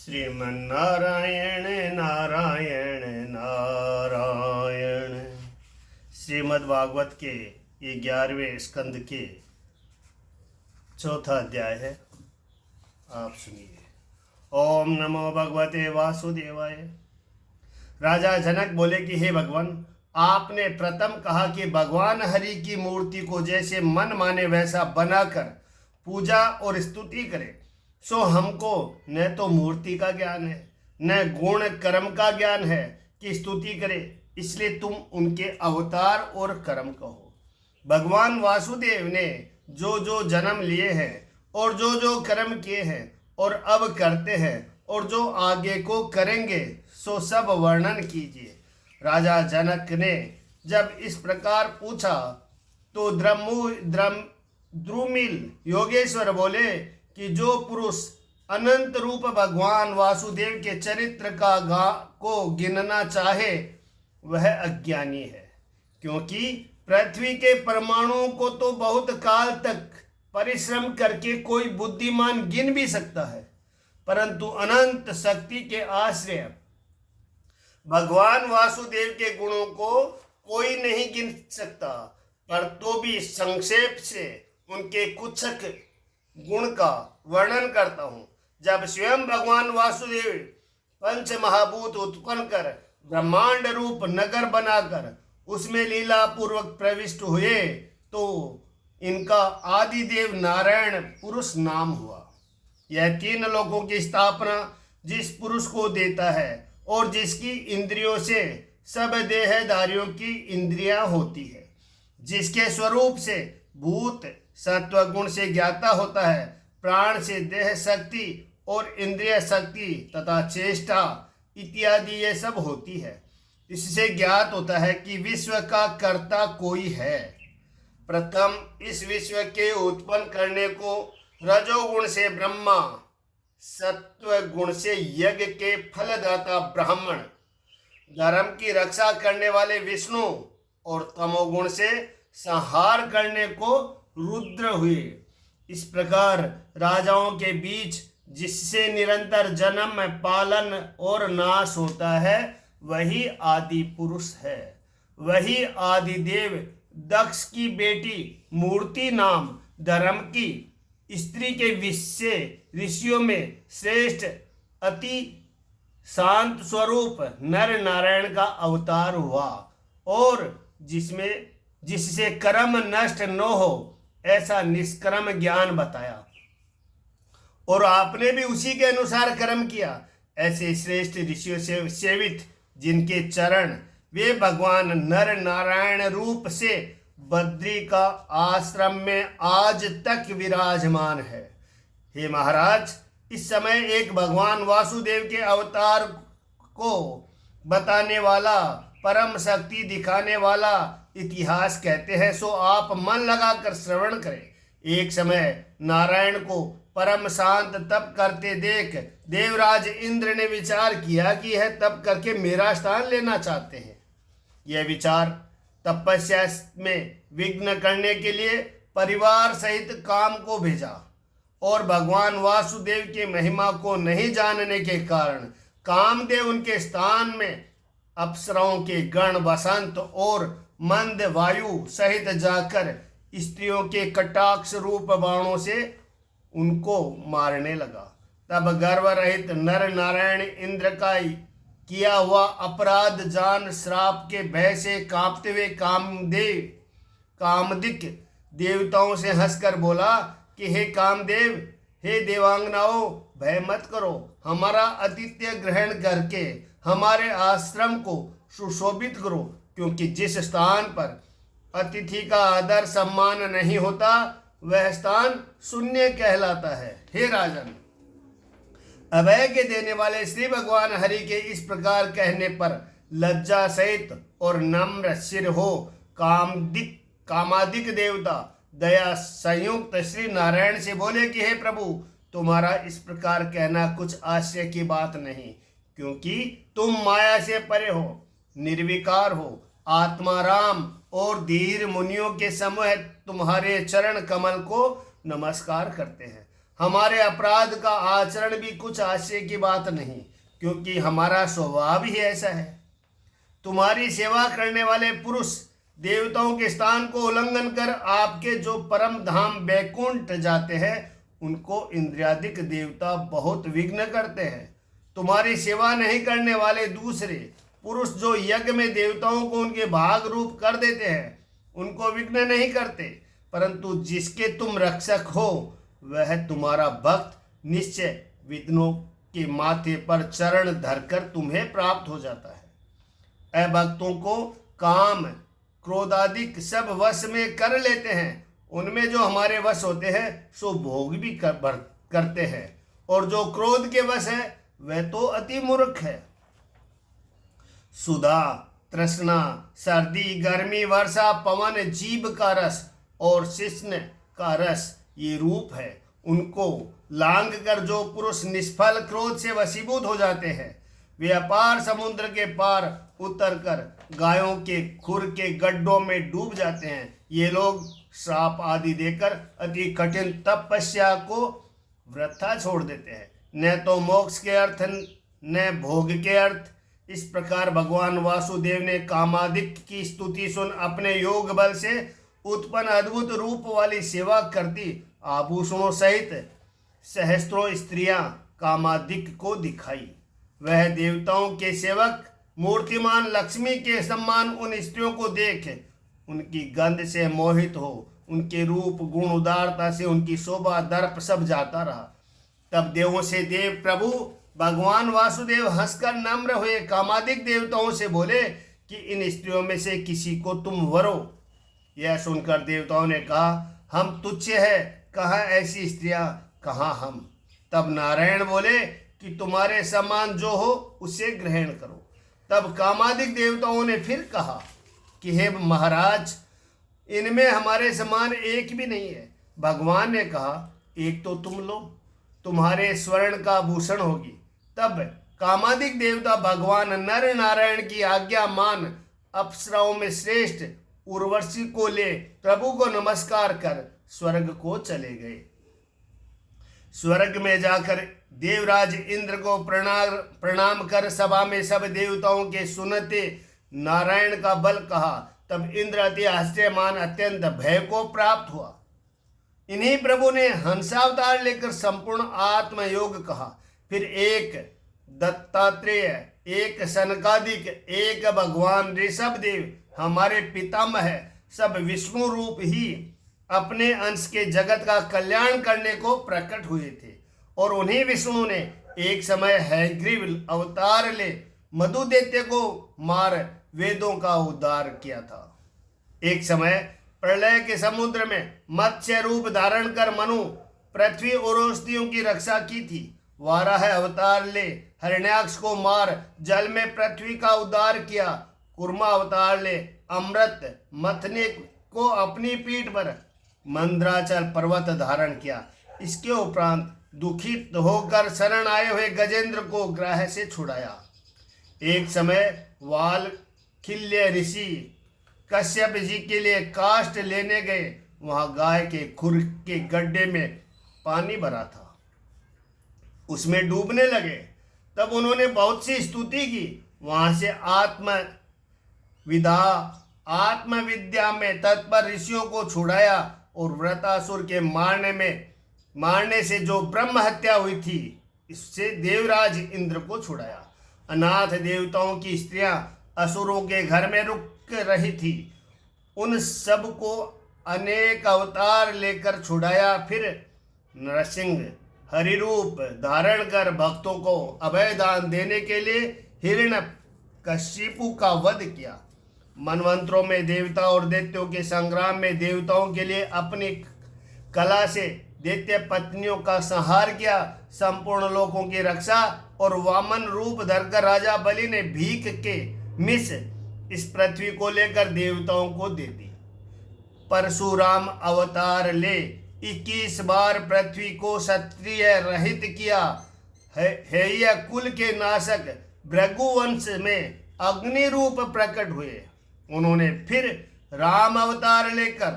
श्रीमन्नारायण नारायण नारायण। श्रीमद् भागवत के ये 11वें स्कंद के चौथा अध्याय है। आप सुनिए। ओम नमो भगवते वासुदेवाय। राजा जनक बोले कि हे भगवान, आपने प्रथम कहा कि भगवान हरि की मूर्ति को जैसे मन माने वैसा बनाकर पूजा और स्तुति करे। सो हमको न तो मूर्ति का ज्ञान है न गुण कर्म का ज्ञान है कि स्तुति करे, इसलिए तुम उनके अवतार और कर्म कहो। भगवान वासुदेव ने जो जो जन्म लिए हैं और जो जो कर्म किए हैं और अब करते हैं और जो आगे को करेंगे, सो सब वर्णन कीजिए। राजा जनक ने जब इस प्रकार पूछा तो द्रुमिल योगेश्वर बोले कि जो पुरुष अनंत रूप भगवान वासुदेव के चरित्र को गिनना चाहे वह अज्ञानी है, क्योंकि पृथ्वी के परमाणुओं को तो बहुत काल तक परिश्रम करके कोई बुद्धिमान गिन भी सकता है, परंतु अनंत शक्ति के आश्रय भगवान वासुदेव के गुणों को कोई नहीं गिन सकता। पर तो भी संक्षेप से उनके कुछ गुण का वर्णन करता हूँ। जब स्वयं भगवान वासुदेव पंच महाभूत उत्पन्न कर ब्रह्मांड रूप नगर बनाकर उसमें लीला पूर्वक प्रविष्ट हुए तो इनका आदिदेव नारायण पुरुष नाम हुआ। यह 3 लोकों की स्थापना जिस पुरुष को देता है और जिसकी इंद्रियों से सब देहधारियों की इंद्रियां होती है, जिसके स्वरूप से भूत सत्व गुण से ज्ञाता होता है, प्राण से देह शक्ति और इंद्रिय शक्ति तथा चेष्टा इत्यादि ये सब होती है। इससे ज्ञात होता है कि विश्व का कर्ता कोई है। प्रथम इस विश्व के उत्पन्न करने को रजोगुण से ब्रह्मा, सत्व गुण से यज्ञ के फलदाता ब्राह्मण, धर्म की रक्षा करने वाले विष्णु और तमोगुण से संहार करने को रुद्र हुए। इस प्रकार राजाओं के बीच जिससे निरंतर जन्म पालन और नाश होता है वही आदि पुरुष है। वही आदिदेव दक्ष की बेटी मूर्ति नाम धर्म की स्त्री के विषय ऋषियों में श्रेष्ठ अति शांत स्वरूप नर नारायण का अवतार हुआ और जिससे कर्म नष्ट न हो ऐसा निष्कर्म ज्ञान बताया, और आपने भी उसी के अनुसार कर्म किया। ऐसे श्रेष्ठ ऋषियों से सेवित जिनके चरण वे भगवान नर नारायण रूप से बद्री का आश्रम में आज तक विराजमान है। हे महाराज, इस समय एक भगवान वासुदेव के अवतार को बताने वाला, परम शक्ति दिखाने वाला इतिहास कहते हैं, सो आप मन लगाकर श्रवण करें। एक समय नारायण को परम शांत तप करते देख देवराज इंद्र ने विचार किया कि यह तप करके मेरा स्थान लेना चाहते हैं। यह विचार तपस्या में विघ्न करने के लिए परिवार सहित काम को भेजा, और भगवान वासुदेव की महिमा को नहीं जानने के कारण कामदेव उनके स्थान में अप्सराओं के गण बसंत और मंद वायु सहित जाकर स्त्रियों के कटाक्ष रूप बाणों से उनको मारने लगा। तब गर्व रहित नर नारायण इंद्र का किया हुआ अपराध जान श्राप के भय से कांपते हुए कामदिक देवताओं से हंसकर बोला कि हे कामदेव, हे देवांगनाओं, भय मत करो। हमारा आतिथ्य ग्रहण करके हमारे आश्रम को सुशोभित करो, क्योंकि जिस स्थान पर अतिथि का आदर सम्मान नहीं होता वह स्थान शून्य कहलाता है। हे राजन, अभय के देने वाले श्री भगवान हरि के इस प्रकार कहने पर लज्जा सहित और नम्र सिर हो कामादिक देवता दया संयुक्त श्री नारायण से बोले कि हे प्रभु, तुम्हारा इस प्रकार कहना कुछ आश्चर्य की बात नहीं, क्योंकि तुम माया से परे हो, निर्विकार हो, आत्माराम और धीर मुनियों के समूह तुम्हारे चरण कमल को नमस्कार करते हैं। हमारे अपराध का आचरण भी कुछ आश्चर्य की बात नहीं, क्योंकि हमारा स्वभाव ही ऐसा है। तुम्हारी सेवा करने वाले पुरुष देवताओं के स्थान को उल्लंघन कर आपके जो परम धाम बैकुंठ जाते हैं, उनको इंद्रियादिक देवता बहुत विघ्न करते हैं। तुम्हारी सेवा नहीं करने वाले दूसरे पुरुष जो यज्ञ में देवताओं को उनके भाग रूप कर देते हैं, उनको विघ्न नहीं करते, परंतु जिसके तुम रक्षक हो वह तुम्हारा भक्त निश्चय विघ्नों के माथे पर चरण धरकर तुम्हें प्राप्त हो जाता है। अभक्तों को काम क्रोधादिक सब वश में कर लेते हैं, उनमें जो हमारे वश होते हैं सो भोग भी करते हैं, और जो क्रोध के वश है वह तो अति मूर्ख है। सुधा, तृष्णा, सर्दी, गर्मी, वर्षा, पवन, जीभ का रस और शिश्न का रस ये रूप है। उनको लांग कर जो पुरुष निष्फल क्रोध से वशीभूत हो जाते हैं, वे अपार समुद्र के पार उतर कर गायों के खुर के गड्ढों में डूब जाते हैं। ये लोग श्राप आदि देकर अति कठिन तपस्या को वृथा छोड़ देते हैं, न तो मोक्ष के अर्थ न भोग के अर्थ। इस प्रकार भगवान वासुदेव ने कामादिक की स्तुति सुन अपने योग बल से उत्पन्न अद्भुत रूप वाली सेवा करती आभूषणों सहित सहस्त्रों स्त्रियां कामादिक को दिखाई। वह देवताओं के सेवक मूर्तिमान लक्ष्मी के समान उन स्त्रियों को देख उनकी गंध से मोहित हो उनके रूप गुण उदारता से उनकी शोभा दर्प सब जाता रहा। तब देवों से देव प्रभु भगवान वासुदेव हंसकर नम्र हुए कामादिक देवताओं से बोले कि इन स्त्रियों में से किसी को तुम वरो। यह सुनकर देवताओं ने कहा, हम तुच्छ है, कहाँ ऐसी स्त्रियां, कहाँ हम। तब नारायण बोले कि तुम्हारे समान जो हो उसे ग्रहण करो। तब कामादिक देवताओं ने फिर कहा कि हे महाराज, इनमें हमारे समान एक भी नहीं है। भगवान ने कहा, एक तो तुम लो, तुम्हारे स्वर्ण का भूषण होगी। तब कामादिक देवता भगवान नर नारायण की आज्ञा मान अप्सराओं में श्रेष्ठ उर्वशी को ले प्रभु को नमस्कार कर स्वर्ग को चले गए। स्वर्ग में जाकर देवराज इंद्र को प्रणाम कर सभा में सब देवताओं के सुनते नारायण का बल कहा। तब इंद्र अति आश्चर्यमान अत्यंत भय को प्राप्त हुआ। इन्हीं प्रभु ने हंसावतार लेकर संपूर्ण आत्मयोग कहा। फिर एक दत्तात्रेय, एक सनकादिक, एक भगवान ऋषभ देव हमारे पितामह सब विष्णु रूप ही अपने अंश के जगत का कल्याण करने को प्रकट हुए थे। और उन्हीं विष्णु ने एक समय हैग्रीव अवतार ले मधु दैत्य को मार वेदों का उद्धार किया था। एक समय प्रलय के समुद्र में मत्स्य रूप धारण कर मनु पृथ्वी और औषधियों की रक्षा की थी। वाराह अवतार ले हिरण्याक्ष को मार जल में पृथ्वी का उद्धार किया। कुर्मा अवतार ले अमृत मथने को अपनी पीठ पर मंद्राचल पर्वत धारण किया। इसके उपरांत दुखित होकर शरण आए हुए गजेंद्र को ग्रह से छुड़ाया। एक समय वालखिल्य ऋषि कश्यप जी के लिए काष्ठ लेने गए। वहां गाय के खुर के गड्ढे में पानी भरा था, उसमें डूबने लगे। तब उन्होंने बहुत सी स्तुति की। वहां से आत्मविद्या में तत्पर ऋषियों को छुड़ाया और वृतासुर के मारने से जो ब्रह्म हत्या हुई थी, इससे देवराज इंद्र को छुड़ाया। अनाथ देवताओं की स्त्रियां असुरों के घर में रुक रही थी, उन सब को अनेक अवतार लेकर छुड़ाया। फिर नरसिंह हरिरूप धारण कर भक्तों को अभय दान देने के लिए हिरण्यकशिपु का वध किया। मनवंतरों में देवता और दैत्यों के संग्राम में देवताओं के लिए अपनी कला से दैत्य पत्नियों का संहार किया। संपूर्ण लोकों की रक्षा और वामन रूप धरकर राजा बलि ने भीख के मिस इस पृथ्वी को लेकर देवताओं को दे दी। परशुराम अवतार ले 21 बार पृथ्वी को क्षत्रिय रहित किया। हेय कुल के नाशक भृगुवंश में अग्नि रूप प्रकट हुए। उन्होंने फिर राम अवतार लेकर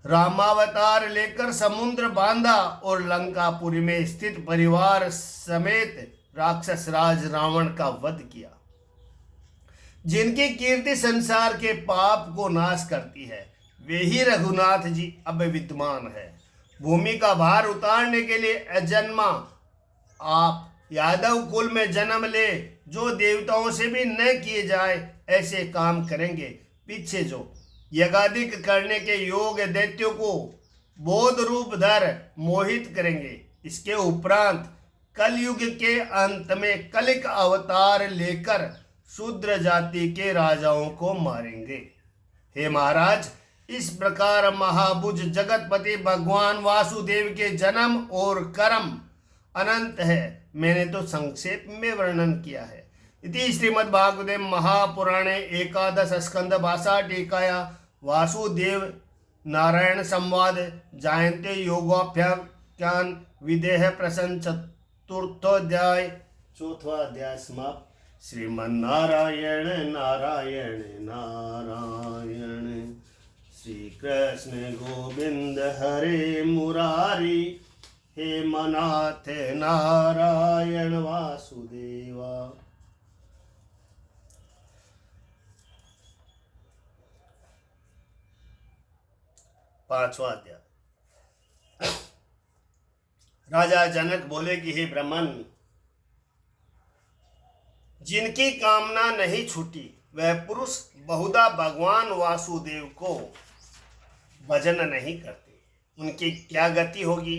रामावतार लेकर समुद्र बांधा और लंकापुरी में स्थित परिवार समेत राक्षस राज रावण का वध किया। जिनकी कीर्ति संसार के पाप को नाश करती है, वे ही रघुनाथ जी अब विद्यमान है। भूमि का भार उतारने के लिए अजन्मा आप यादव कुल में जन्म ले, जो देवताओं से भी न किए जाए ऐसे काम करेंगे। पीछे जो यज्ञादिक करने के योग दैत्यों को बोध रूप धर मोहित करेंगे। इसके उपरांत कलयुग के अंत में कलिक अवतार लेकर शूद्र जाति के राजाओं को मारेंगे। हे महाराज, इस प्रकार महाभुज जगतपति भगवान वासुदेव के जन्म और कर्म अनंत है। मैंने तो संक्षेप में वर्णन किया है। इति श्रीमद्भागवते महापुराणे एकादश स्कंद भाषा टीकाया वासुदेव नारायण संवाद जायन्ते योगाभ्याख्यान विदेह प्रसन्न चतुर्थोध्याय चौथा अध्याय समाप्त। श्रीमन्नारायण नारायण नारायण। श्री कृष्ण गोविंद हरे मुरारी। हे मनाथ नारायण वासुदेवा। पांचवा अध्याय। राजा जनक बोले कि हे ब्राह्मण, जिनकी कामना नहीं छूटी वह पुरुष बहुधा भगवान वासुदेव को भजन नहीं करते, उनकी क्या गति होगी?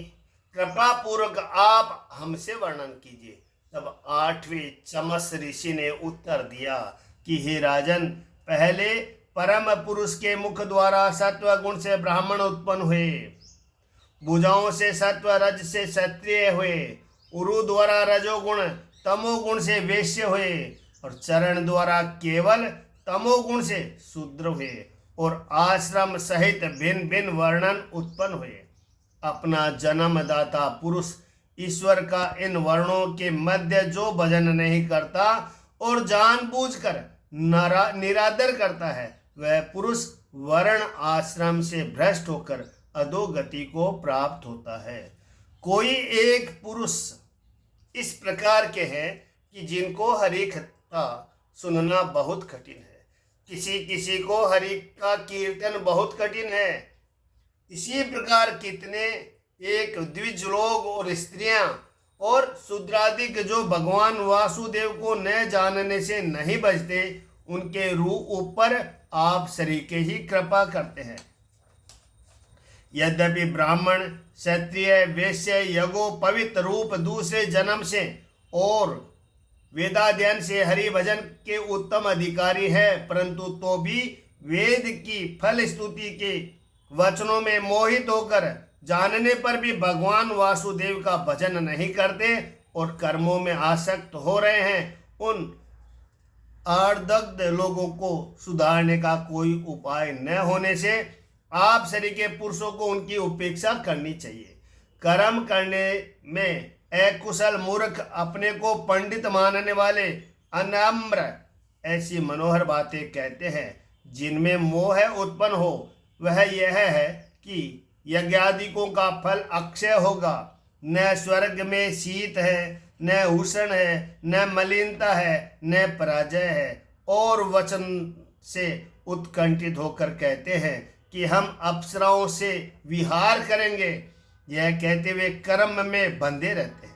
कृपा पूर्वक आप हमसे वर्णन कीजिए। तब 8वें चमस ऋषि ने उत्तर दिया कि हे राजन, पहले परम पुरुष के मुख द्वारा सत्व गुण से ब्राह्मण उत्पन्न हुए, भुजाओं से सत्व, रज से क्षत्रिय हुए, उरु द्वारा रजोगुण, तमोगुण से वैश्य हुए और चरण द्वारा केवल तमोगुण से शूद्र हुए और आश्रम सहित भिन्न भिन्न वर्णन उत्पन्न हुए। अपना जन्मदाता पुरुष ईश्वर का इन वर्णों के मध्य जो भजन नहीं करता और जानबूझकर निरादर करता है, वह पुरुष वर्ण आश्रम से भ्रष्ट होकर अधोगति को प्राप्त होता है। कोई एक पुरुष इस प्रकार के हैं कि जिनको हरि कथा सुनना बहुत कठिन है। किसी किसी को हरि का कीर्तन बहुत कठिन है। इसी प्रकार कितने एक द्विज लोग और स्त्रियां और शूद्रादिक जो भगवान वासुदेव को न जानने से नहीं बचते, उनके रूप ऊपर आप सरीके ही कृपा करते हैं। यद्यपि ब्राह्मण, क्षत्रिय, वैश्य, यगो पवित्र रूप दूसरे जन्म से और वेदाध्ययन से हरि भजन के उत्तम अधिकारी है, परंतु तो भी वेद की फल स्तुति के वचनों में मोहित होकर जानने पर भी भगवान वासुदेव का भजन नहीं करते और कर्मों में आसक्त हो रहे हैं। उन आर्दग्ध लोगों को सुधारने का कोई उपाय न होने से आप सरीके पुरुषों को उनकी उपेक्षा करनी चाहिए। कर्म करने में अकुशल मूर्ख, अपने को पंडित मानने वाले अनम्र ऐसी मनोहर बातें कहते हैं जिनमें मोह उत्पन्न हो। वह यह है कि यज्ञादिकों का फल अक्षय होगा। न स्वर्ग में शीत है, न उष्ण है, न मलिनता है, न पराजय है। और वचन से उत्कंठित होकर कहते हैं कि हम अप्सराओं से विहार करेंगे। यह कहते हुए कर्म में बंधे रहते हैं।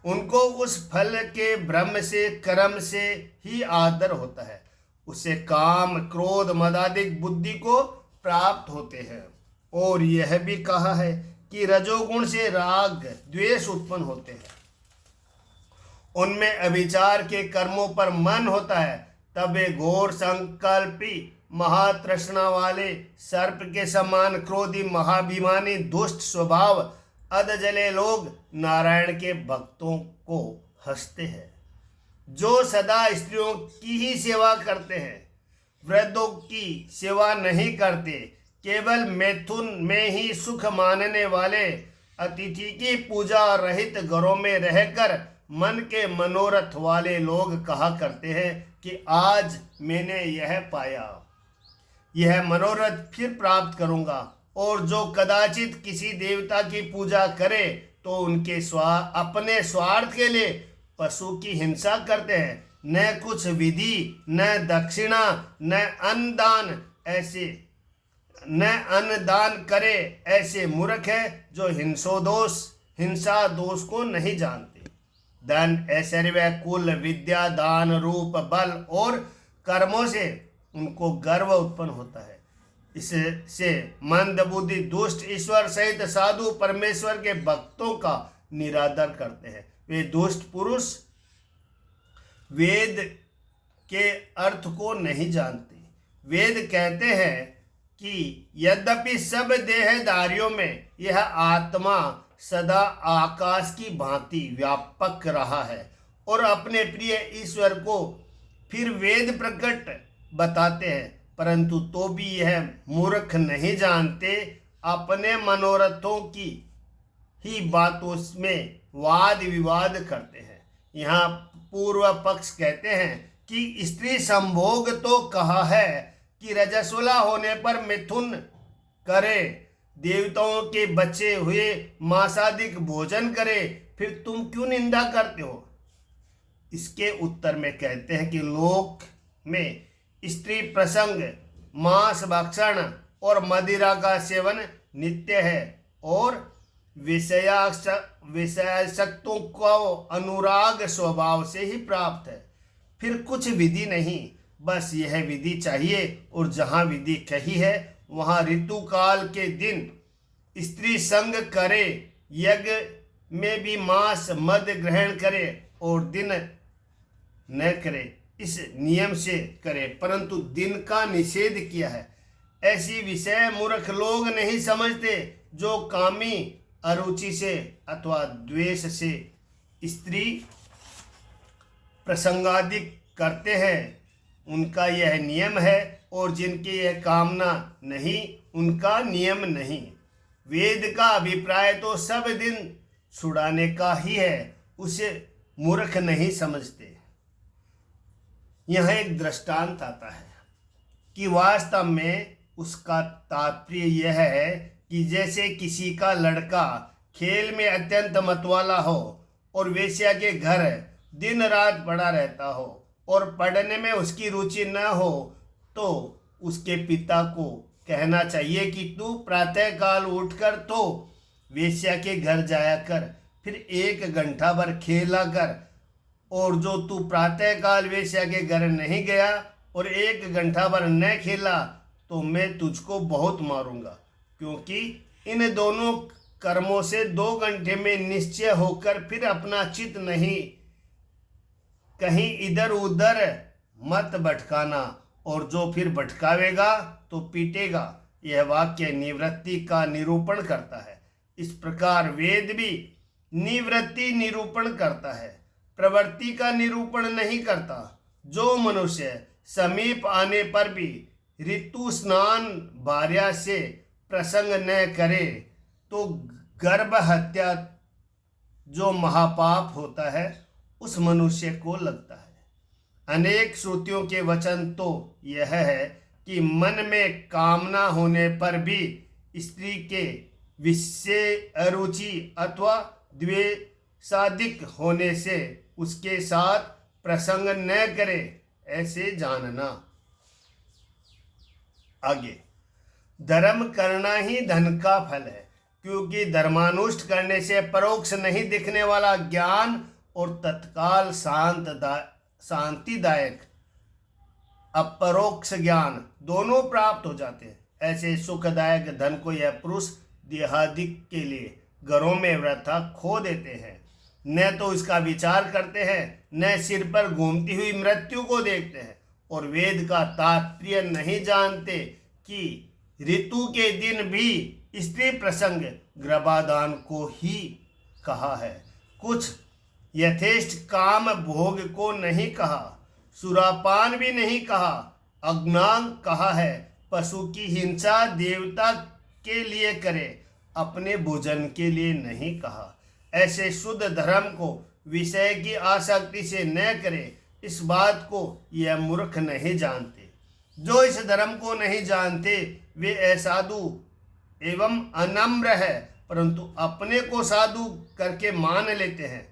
उनको उस फल के भ्रम से, कर्म से ही आदर होता है। उससे काम, क्रोध, मदादिक बुद्धि को प्राप्त होते हैं। और यह भी कहा है कि रजोगुण से राग, द्वेष उत्पन्न होते हैं। उनमें अभिचार के कर्मों पर मन होता है। तब वे घोर संकल्पी, महातृष्णा वाले, सर्प के समान क्रोधी, महाभिमानी, दुष्ट स्वभाव, अधजले लोग नारायण के भक्तों को हंसते हैं। जो सदा स्त्रियों की ही सेवा करते हैं, वृद्धों की सेवा नहीं करते, केवल मैथुन में ही सुख मानने वाले, अतिथि की पूजा रहित घरों में रहकर मन के मनोरथ वाले लोग कहा करते हैं कि आज मैंने यह पाया, यह मनोरथ फिर प्राप्त करूंगा और जो कदाचित किसी देवता की पूजा करे तो उनके अपने स्वार्थ के लिए पशु की हिंसा करते हैं। न कुछ विधि, न दक्षिणा, न अन्नदान करे ऐसे मूर्ख है जो हिंसा दोष को नहीं जानते। धन, ऐश्वर्य, कुल, विद्या, दान, रूप, बल और कर्मों से उनको गर्व उत्पन्न होता है। इससे मंद बुद्धि दुष्ट ईश्वर सहित साधु परमेश्वर के भक्तों का निरादर करते हैं। वे दुष्ट पुरुष वेद के अर्थ को नहीं जानते। वेद कहते हैं कि यद्यपि सब देहधारियों में यह आत्मा सदा आकाश की भांति व्यापक रहा है और अपने प्रिय ईश्वर को फिर वेद प्रकट बताते हैं, परंतु तो भी यह मूर्ख नहीं जानते, अपने मनोरथों की ही बातों में वाद विवाद करते हैं। यहाँ पूर्व पक्ष कहते हैं कि स्त्री संभोग तो कहा है कि रजस्वला होने पर मिथुन करे, देवताओं के बचे हुए मांसादिक भोजन करे, फिर तुम क्यों निंदा करते हो? इसके उत्तर में कहते हैं कि लोक में स्त्री प्रसंग, मांस भक्षण और मदिरा का सेवन नित्य है और विषयासक्तों को अनुराग स्वभाव से ही प्राप्त है। फिर कुछ विधि नहीं, बस यह विधि चाहिए। और जहाँ विधि कही है वहाँ ऋतुकाल के दिन स्त्री संग करे, यज्ञ में भी मांस मद ग्रहण करे और दिन न करे, इस नियम से करे, परंतु दिन का निषेध किया है। ऐसी विषय मूर्ख लोग नहीं समझते जो कामी अरुचि से अथवा द्वेष से स्त्री प्रसंगादिक करते हैं, उनका यह नियम है, और जिनकी यह कामना नहीं उनका नियम नहीं। वेद का अभिप्राय तो सब दिन छुड़ाने का ही है, उसे मूर्ख नहीं समझते। यह एक दृष्टांत आता है कि वास्तव में उसका तात्पर्य यह है कि जैसे किसी का लड़का खेल में अत्यंत मतवाला हो और वेश्या के घर दिन रात पड़ा रहता हो और पढ़ने में उसकी रुचि न हो, तो उसके पिता को कहना चाहिए कि तू प्रातःकाल उठकर तो वेश्या के घर जाया कर, फिर 1 घंटा भर खेला कर, और जो तू प्रातःकाल वेश्या के घर नहीं गया और 1 घंटा भर न खेला तो मैं तुझको बहुत मारूंगा, क्योंकि इन दोनों कर्मों से 2 घंटे में निश्चय होकर फिर अपना चित्त नहीं कहीं इधर उधर मत भटकाना, और जो फिर भटकावेगा तो पीटेगा। यह वाक्य निवृत्ति का निरूपण करता है। इस प्रकार वेद भी निवृत्ति निरूपण करता है, प्रवृत्ति का निरूपण नहीं करता। जो मनुष्य समीप आने पर भी ऋतु स्नान भार्या से प्रसंग न करे तो गर्भ हत्या जो महापाप होता है उस मनुष्य को लगता है। अनेक श्रुतियों के वचन तो यह है कि मन में कामना होने पर भी स्त्री के विषय अरुचि अथवा द्वेषादिक होने से उसके साथ प्रसंग न करे, ऐसे जानना। आगे, धर्म करना ही धन का फल है, क्योंकि धर्मानुष्ठ करने से परोक्ष नहीं दिखने वाला ज्ञान और तत्काल शांतिदायक अपरोक्ष ज्ञान दोनों प्राप्त हो जाते हैं। ऐसे सुखदायक धन को यह पुरुष देहादिक के लिए घरों में वृथा खो देते हैं, न तो इसका विचार करते हैं, न सिर पर घूमती हुई मृत्यु को देखते हैं, और वेद का तात्पर्य नहीं जानते कि ऋतु के दिन भी स्त्री प्रसंग गर्भाधान को ही कहा है। कुछ यथेष्ट काम भोग को नहीं कहा, सुरापान भी नहीं कहा, अज्ञान कहा है, पशु की हिंसा देवता के लिए करे, अपने भोजन के लिए नहीं कहा। ऐसे शुद्ध धर्म को विषय की आसक्ति से न करे, इस बात को यह मूर्ख नहीं जानते। जो इस धर्म को नहीं जानते वे असाधु एवं अनम्र है, परंतु अपने को साधु करके मान लेते हैं।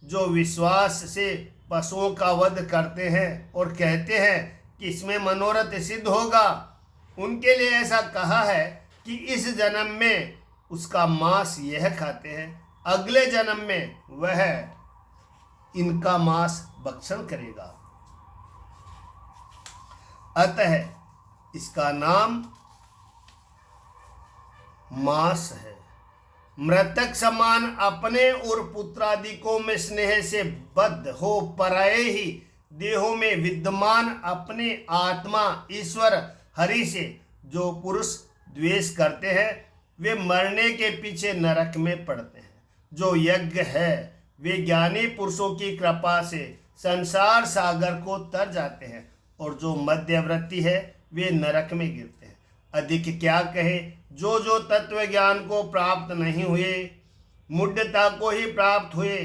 जो विश्वास से पशुओं का वध करते हैं और कहते हैं कि इसमें मनोरथ सिद्ध होगा, उनके लिए ऐसा कहा है कि इस जन्म में उसका मांस यह खाते हैं, अगले जन्म में वह इनका मांस भक्षण करेगा। अतः इसका नाम मांस है। मृतक समान अपने और पुत्रादिकों में स्नेह से बद्ध हो पराये ही देहों में विद्यमान अपने आत्मा ईश्वर हरि से जो पुरुष द्वेष करते हैं, वे मरने के पीछे नरक में पड़ते हैं। जो यज्ञ है वे ज्ञानी पुरुषों की कृपा से संसार सागर को तर जाते हैं, और जो मध्यवर्ती है वे नरक में गिरते हैं। अधिक क्या कहे, जो जो तत्व ज्ञान को प्राप्त नहीं हुए, मूढ़ता को ही प्राप्त हुए,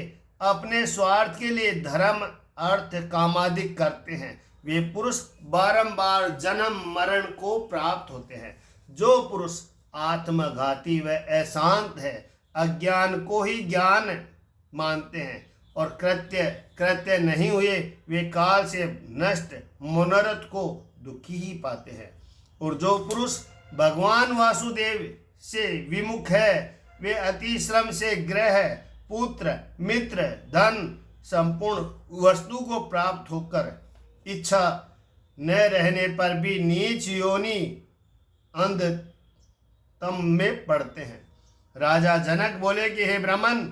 अपने स्वार्थ के लिए धर्म अर्थ कामादिक करते हैं, वे पुरुष बारंबार जन्म मरण को प्राप्त होते हैं। जो पुरुष आत्मघाती व अशांत है, अज्ञान को ही ज्ञान मानते हैं और कृत्य नहीं हुए, वे काल से नष्ट मनोरथ को दुखी ही पाते हैं। और जो पुरुष भगवान वासुदेव से विमुख है, वे अति श्रम से ग्रह पुत्र मित्र धन संपूर्ण वस्तु को प्राप्त होकर इच्छा न रहने पर भी नीच योनि अंधतम में पड़ते हैं। राजा जनक बोले कि हे ब्राह्मण,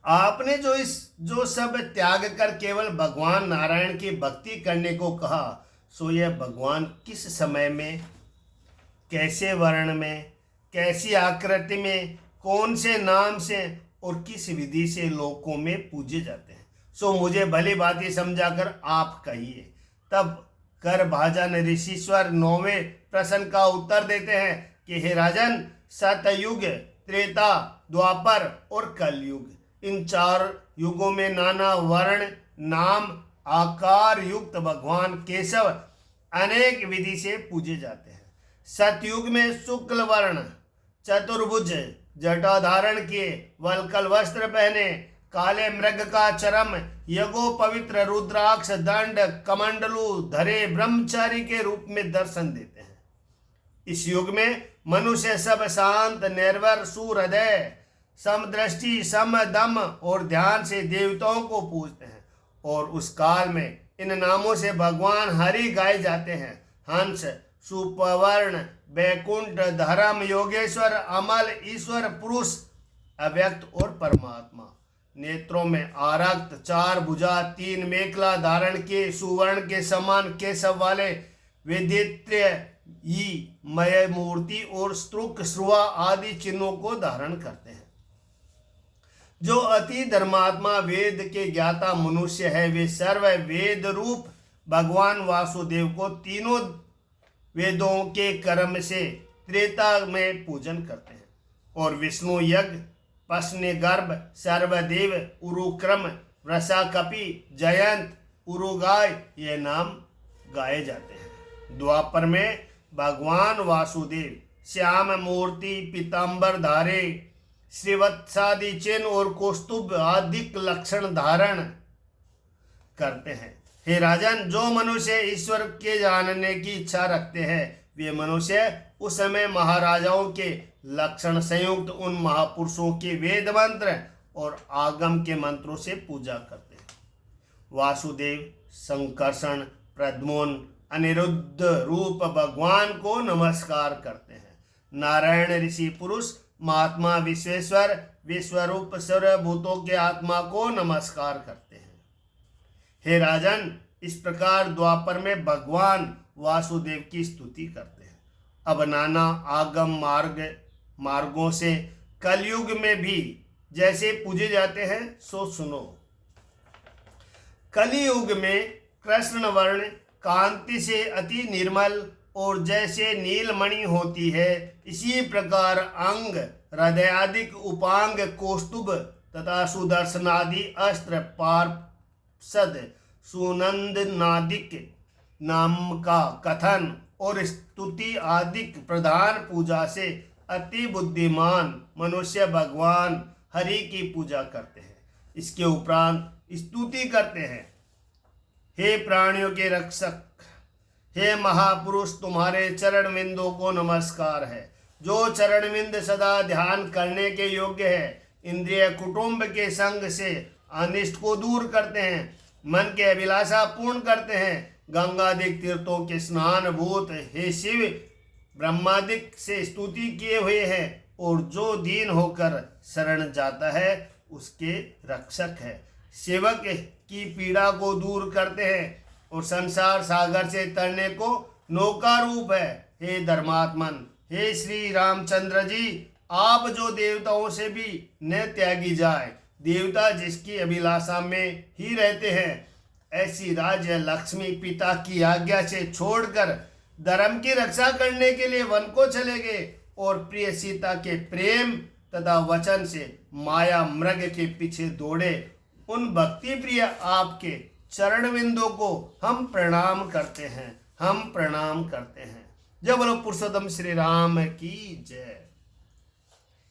आपने जो सब त्याग कर केवल भगवान नारायण की भक्ति करने को कहा, सो यह भगवान किस समय में, कैसे वर्ण में, कैसी आकृति में, कौन से नाम से और किस विधि से लोकों में पूजे जाते हैं, सो मुझे भली भांति समझाकर आप कहिए। तब कर भाजन ऋषिश्वर 9वें प्रश्न का उत्तर देते हैं कि हे राजन, सतयुग, त्रेता, द्वापर और कलयुग, इन 4 युगों में नाना वर्ण नाम आकार युक्त भगवान केशव अनेक विधि से पूजे जाते हैं। सतयुग में शुक्ल वर्ण, चतुर्भुज, जटा धारण किए, वल्कल वस्त्र पहने, काले मृग का चरम, यगो पवित्र रुद्राक्ष दंड कमंडलू धरे ब्रह्मचारी के रूप में दर्शन देते हैं। इस युग में मनुष्य सब शांत, निर्भर, सुहृदय, समदृष्टि, समदम और ध्यान से देवताओं को पूजते हैं। और उस काल में इन नामों से भगवान हरि गाए जाते हैं। हंस, सुपवर्ण, बैकुंठ, धर्म, योगेश्वर, अमल, ईश्वर, पुरुष, अव्यक्त और परमात्मा। नेत्रों में आरक्त, 4 भुजा, 3 मेखला धारण किए, सुवर्ण के समान केशव वाले, वेदित्य मय मूर्ति और स्तुक, श्रुवा आदि चिन्हों को धारण करते हैं। जो अति धर्मात्मा वेद के ज्ञाता मनुष्य है, वे सर्व वेद रूप भगवान वासुदेव को तीनों वेदों के कर्म से त्रेता में पूजन करते हैं। और विष्णु यज्ञ, पश्न गर्भ, सर्वदेव, उरुक्रम, वृषाकपि, जयंत, उरुगाय ये नाम गाए जाते हैं। द्वापर में भगवान वासुदेव श्याम मूर्ति, पीतांबर धारे, श्रीवत्सादि चिन्ह और कौस्तुभ आदि लक्षण धारण करते हैं। हे राजन, जो मनुष्य ईश्वर के जानने की इच्छा रखते हैं, वे मनुष्य उस समय महाराजाओं के लक्षण संयुक्त उन महापुरुषों के वेद मंत्र और आगम के मंत्रों से पूजा करते हैं। वासुदेव, संकर्षण, प्रद्युम्न, अनिरुद्ध रूप भगवान को नमस्कार करते हैं। नारायण ऋषि पुरुष महात्मा विश्वेश्वर विश्वरूप सर्वभूतों के आत्मा को नमस्कार करते हैं। हे राजन, इस प्रकार द्वापर में भगवान वासुदेव की स्तुति करते हैं। अब नाना आगम मार्गों से कलयुग में भी जैसे पूजे जाते हैं सो सुनो। कलियुग में कृष्ण वर्ण कांति से अति निर्मल और जैसे नीलमणि होती है, इसी प्रकार अंग, हृदयादिक, उपांग, कौस्तुभ तथा सुदर्शनादि अस्त्र, पार्षद, सुनंद नादिक नाम का कथन और स्तुति आदि प्रधान पूजा से अति बुद्धिमान मनुष्य भगवान हरि की पूजा करते हैं। इसके उपरांत स्तुति करते हैं, हे प्राणियों के रक्षक, हे महापुरुष, तुम्हारे चरण बिंदों को नमस्कार है। जो चरण बिंद सदा ध्यान करने के योग्य है, इंद्रिय कुटुंब के संग से अनिष्ट को दूर करते हैं, मन के अभिलाषा पूर्ण करते हैं, गंगादिक तीर्थों के स्नान भूत हे शिव ब्रह्मादिक से स्तुति किए हुए हैं, और जो दीन होकर शरण जाता है उसके रक्षक है। सेवक की पीड़ा को दूर करते हैं और संसार सागर से तरने को नौका रूप है। हे धर्मात्मन, हे श्री रामचंद्र जी, आप जो देवताओं से भी न त्यागी जाए, देवता जिसकी अभिलाषा में ही रहते हैं, ऐसी राज्य लक्ष्मी पिता की आज्ञा से छोड़कर धर्म की रक्षा करने के लिए वन को चले गए और प्रिय सीता के प्रेम तथा वचन से माया मृग के पीछे दौड़े। उन भक्ति प्रिय आपके चरण बिंदों को हम प्रणाम करते हैं, हम प्रणाम करते हैं। जय बोलो पुरुषोत्तम श्री राम की जय।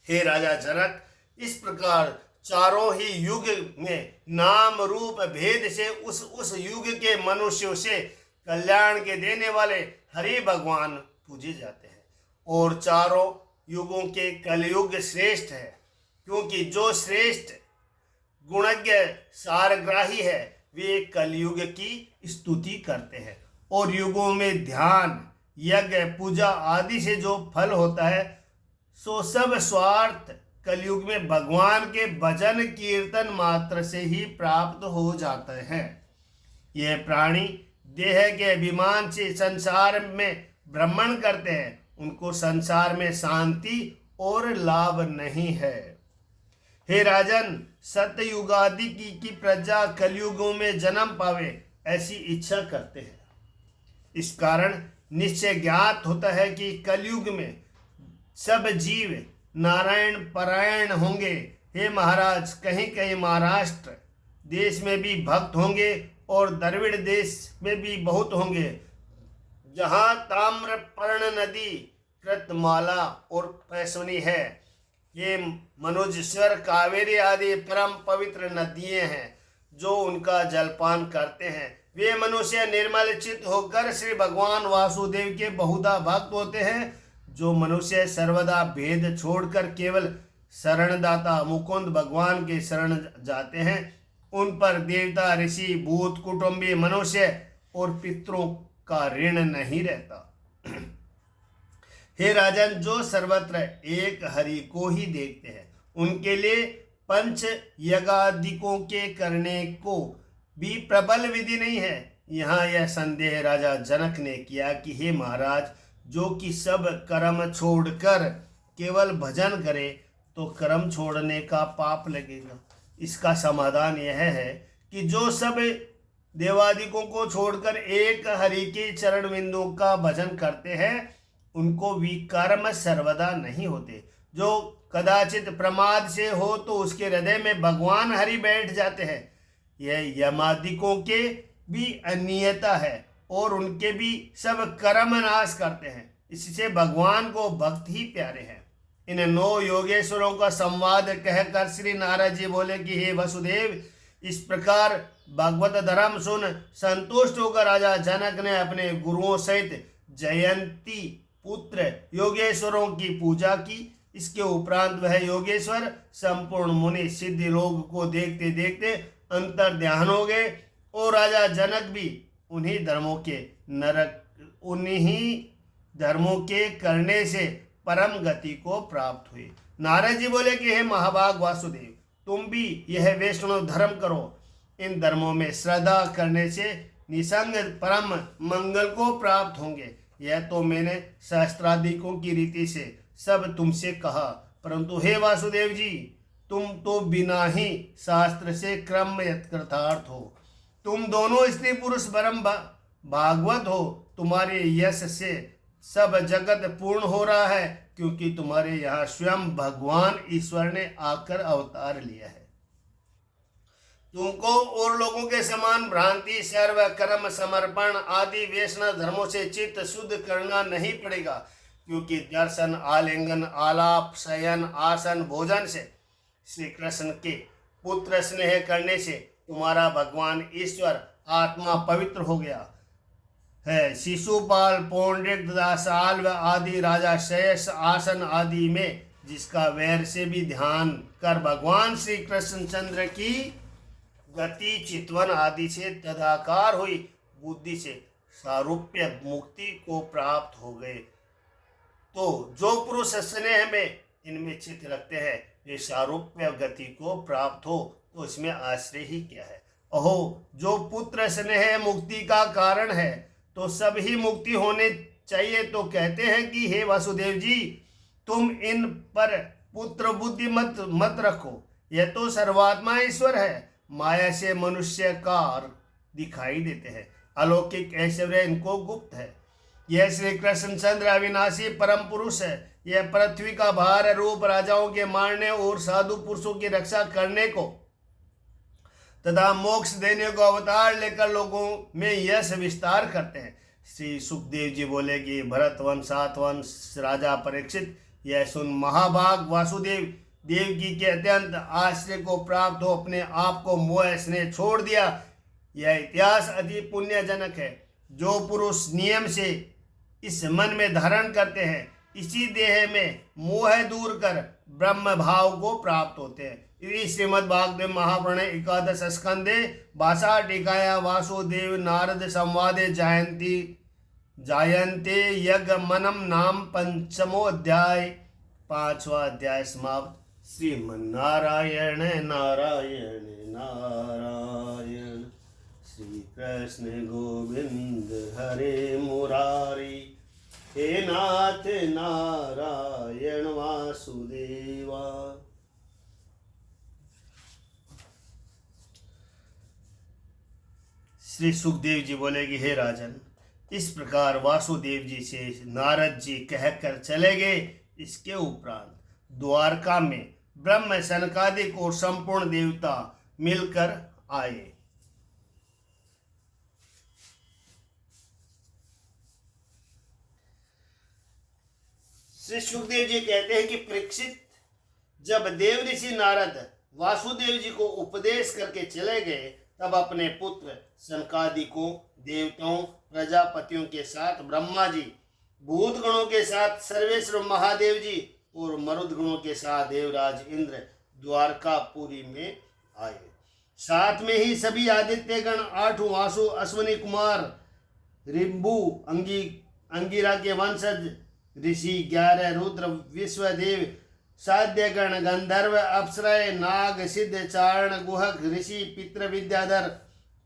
हे राजा जनक, इस प्रकार चारों ही युग में नाम रूप भेद से उस युग के मनुष्यों से कल्याण के देने वाले हरि भगवान पूजे जाते हैं, और चारों युगों के कलयुग श्रेष्ठ है, क्योंकि जो श्रेष्ठ गुणज्ञ सारग्राही है वे कलयुग की स्तुति करते हैं, और युगों में ध्यान यज्ञ पूजा आदि से जो फल होता है सो सब स्वार्थ कलयुग में भगवान के भजन कीर्तन मात्र से ही प्राप्त हो जाते हैं। यह प्राणी देह के अभिमान से संसार में भ्रमण करते हैं, उनको संसार में शांति और लाभ नहीं है। हे राजन, सतयुगादि की प्रजा कलयुगों में जन्म पावे ऐसी इच्छा करते हैं। इस कारण निश्चय ज्ञात होता है कि कलयुग में सब जीव नारायण परायण होंगे। हे महाराज, कहीं कहीं महाराष्ट्र देश में भी भक्त होंगे और द्रविड़ देश में भी बहुत होंगे, जहाँ ताम्रपर्ण नदी कृतमाला और पैसुनी है। ये मनुजेश्वर कावेरी आदि परम पवित्र नदियाँ हैं जो उनका जलपान करते हैं। वे मनुष्य निर्मल चित्त होकर श्री भगवान वासुदेव के बहुधा भक्त होते हैं। जो मनुष्य सर्वदा भेद छोड़कर केवल शरणदाता मुकुंद भगवान के शरण जाते हैं, उन पर देवता ऋषि भूत कुटुंबी मनुष्य और पितरों का ऋण नहीं रहता। हे राजन, जो सर्वत्र एक हरि को ही देखते हैं, उनके लिए पंच यज्ञादिकों के करने को भी प्रबल विधि नहीं है। यहाँ यह संदेह राजा जनक ने किया कि हे महाराज, जो कि सब कर्म छोड़कर केवल भजन करे तो कर्म छोड़ने का पाप लगेगा। इसका समाधान यह है कि जो सब देवादिकों को छोड़कर एक हरि के चरण बिंदु का भजन करते हैं, उनको विकर्म सर्वदा नहीं होते। जो कदाचित प्रमाद से हो तो उसके हृदय में भगवान हरि बैठ जाते हैं। यह यमादिकों के भी अनियता है और उनके भी सब कर्म नाश करते हैं। इससे भगवान को भक्त ही प्यारे हैं। इन 9 योगेश्वरों का संवाद कहकर श्री नारद जी बोले कि हे वसुदेव, इस प्रकार भगवत धर्म सुन संतुष्ट होकर राजा जनक ने अपने गुरुओं सहित जयंती पुत्र योगेश्वरों की पूजा की। इसके उपरांत वह योगेश्वर संपूर्ण मुनि सिद्धि लोग को देखते देखते अंतर ध्यान हो गए और राजा जनक भी उन्हीं धर्मों के करने से परम गति को प्राप्त हुए। नारद जी बोले कि हे महाभाग वासुदेव, तुम भी यह वैष्णव धर्म करो। इन धर्मों में श्रद्धा करने से निसंग परम मंगल को प्राप्त होंगे। यह तो मैंने शास्त्रादिकों की रीति से सब तुमसे कहा, परंतु हे वासुदेव जी, तुम तो बिना ही शास्त्र से क्रम यथार्थ हो। तुम दोनों स्त्री पुरुष परम भागवत हो। तुम्हारे यश से सब जगत पूर्ण हो रहा है, क्योंकि तुम्हारे यहाँ स्वयं भगवान ईश्वर ने आकर अवतार लिया है। तुमको और लोगों के समान भ्रांति, सर्व कर्म, समर्पण आदि वैष्णव धर्मों से चित्त शुद्ध करना नहीं पड़ेगा, क्योंकि दर्शन, आलिंगन, आलाप, शयन, आसन, भोजन से, श्री कृष्ण के पुत्र स्नेह करने से तुम्हारा भगवान ईश्वर आत्मा पवित्र हो गया है। शिशुपाल, पौंड्रिक, दासाल्व आदि राजा शेष आसन आदि में जिसका वैर से भी ध्यान कर भगवान श्री कृष्ण चंद्र की गति, चितवन आदि से तदाकार हुई बुद्धि से सारूप्य मुक्ति को प्राप्त हो गए। तो जो पुरुष स्नेह में इनमें चित्त रखते हैं, ये सारूप्य गति को प्राप्त हो, तो इसमें आश्रय ही क्या है। अहो, जो पुत्र स्नेह मुक्ति का कारण है, तो सब ही मुक्ति होने चाहिए। तो कहते हैं कि हे वासुदेव जी, तुम इन पर पुत्र बुद्धि मत रखो, यह तो सर्वात्मा ईश्वर है। माया से मनुष्य कार दिखाई देते हैं, अलौकिक ऐश्वर्य इनको गुप्त है। यह श्री कृष्ण चंद्र अविनाशी परम पुरुष है। यह पृथ्वी का भार रूप राजाओं के मारने और साधु पुरुषों की रक्षा करने को तथा मोक्ष देने को अवतार लेकर लोगों में यश विस्तार करते हैं। श्री सुखदेव जी बोले कि भरतवंश, सातवंश राजा परीक्षित, यह सुन महाभाग वासुदेव देवकी के अत्यंत आश्रय को प्राप्त हो अपने आप को मोह स्नेह छोड़ दिया। यह इतिहास अति पुण्यजनक है। जो पुरुष नियम से इस मन में धारण करते हैं, इसी देह में मोह दूर कर ब्रह्म भाव को प्राप्त होते हैं। श्रीमद् भागवत महापुराणे एकादश स्कंदे भाषा टीकाया वासुदेव नारद संवादे जायन्ते यज्ञ मनम नाम पंचमो अध्याय, 5वां अध्याय समाप्त। श्रीमन्नारायण नारायण नारायण, श्री कृष्ण गोविंद हरे मुरारी, हे नाथ नारायण वासुदेवा। श्री सुखदेव जी बोले कि हे राजन, इस प्रकार वासुदेव जी से नारद जी कहकर चले गए। इसके उपरांत द्वारका में ब्रह्म, सनकादिक और संपूर्ण देवता मिलकर आए। श्री सुखदेव जी कहते हैं कि परीक्षित, जब देव ऋषि नारद वासुदेव जी को उपदेश करके चले गए, तब अपने पुत्र सनकादिकों, देवताओं, प्रजापतियों के साथ ब्रह्मा जी, भूत गणों के साथ सर्वेश्वर महादेव जी और मरुद गणों के साथ देवराज इंद्र द्वारकापुरी में आए। साथ में ही सभी आदित्य गण, 8 वासु, अश्विनी कुमार, रिंबू, अंगिरा के वंशज ऋषि, 11 रुद्र, विश्वदेव, साध्य गण, गंधर्व, अप्सराएं, नाग, सिद्ध, चारण, गुहक, ऋषि, पितृ, विद्याधर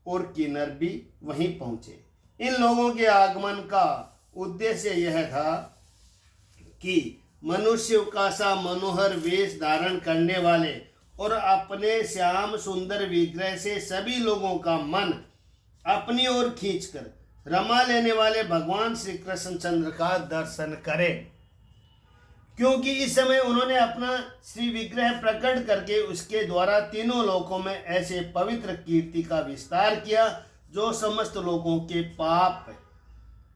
और किन्नर भी वहीं पहुंचे। इन लोगों के आगमन का उद्देश्य यह था कि मनुष्य का सा मनोहर वेश धारण करने वाले और अपने श्याम सुंदर विग्रह से सभी लोगों का मन अपनी ओर खींचकर रमा लेने वाले भगवान श्री कृष्ण चंद्र का दर्शन करें। क्योंकि इस समय उन्होंने अपना श्री विग्रह प्रकट करके उसके द्वारा तीनों लोकों में ऐसे पवित्र कीर्ति का विस्तार किया, जो समस्त लोगों के पाप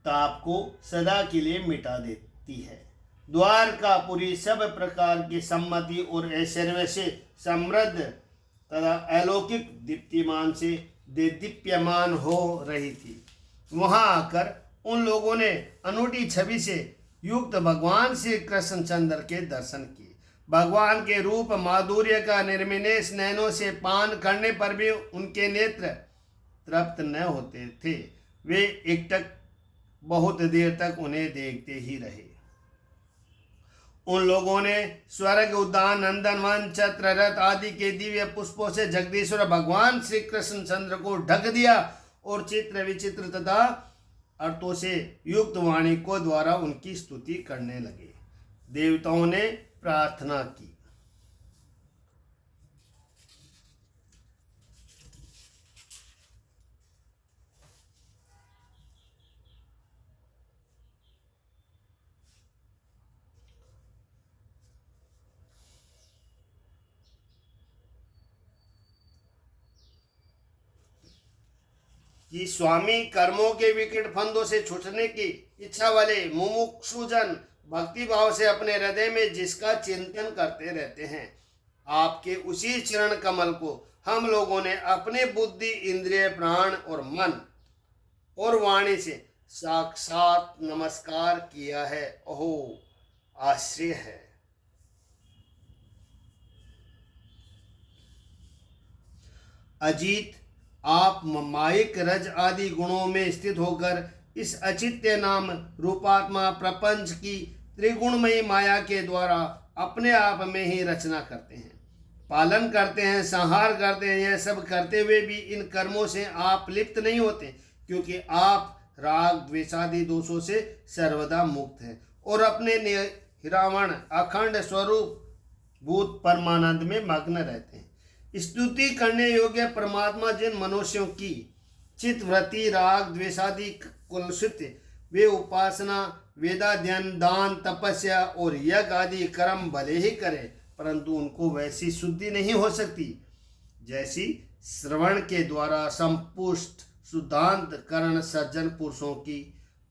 ताप को सदा के लिए मिटा देती है। द्वारकापुरी सब प्रकार की सम्मति और ऐश्वर्य से समृद्ध तथा अलौकिक दीप्तिमान से दीप्यमान हो रही थी। वहां आकर उन लोगों ने अनूठी छवि से युक्त भगवान श्री कृष्ण चंद्र के दर्शन किए। भगवान के रूप माधुर्य का निर्विशेष नैनों से पान करने पर भी उनके नेत्र तृप्त न होते थे। वे एकटक बहुत देर तक उन्हें देखते ही रहे। उन लोगों ने स्वर्ग, उद्यान, नंदन वन, छत्र, रथ आदि के दिव्य पुष्पों से जगदीश्वर भगवान श्री कृष्ण चंद्र को ढक दिया और चित्र विचित्र तथा अर्थों से युक्त वाणी को द्वारा उनकी स्तुति करने लगे। देवताओं ने प्रार्थना की, कि स्वामी कर्मों के विकट फंदों से छूटने की इच्छा वाले मुमुक्षुजन भक्ति भाव से अपने हृदय में जिसका चिंतन करते रहते हैं, आपके उसी चरण कमल को हम लोगों ने अपने बुद्धि, इंद्रिय, प्राण और मन और वाणी से साक्षात नमस्कार किया है। ओहो, आश्चर्य है। अजीत, आप माइक रज आदि गुणों में स्थित होकर इस अचित्य नाम रूपात्मा प्रपंच की त्रिगुणमयी माया के द्वारा अपने आप में ही रचना करते हैं, पालन करते हैं, संहार करते हैं। यह सब करते हुए भी इन कर्मों से आप लिप्त नहीं होते, क्योंकि आप राग द्वेषादि दोषों से सर्वदा मुक्त हैं और अपने निरावण अखंड स्वरूप भूत परमानंद में मग्न रहते हैं। स्तुति करने योग्य परमात्मा जिन मनुष्यों की चित्तवृत्ति राग द्वेषादि कुलसित वे उपासना, वेदाध्ययन, दान, तपस्या और यज्ञ आदि कर्म भले ही करें, परंतु उनको वैसी शुद्धि नहीं हो सकती जैसी श्रवण के द्वारा संपुष्ट शुद्धांत करण सज्जन पुरुषों की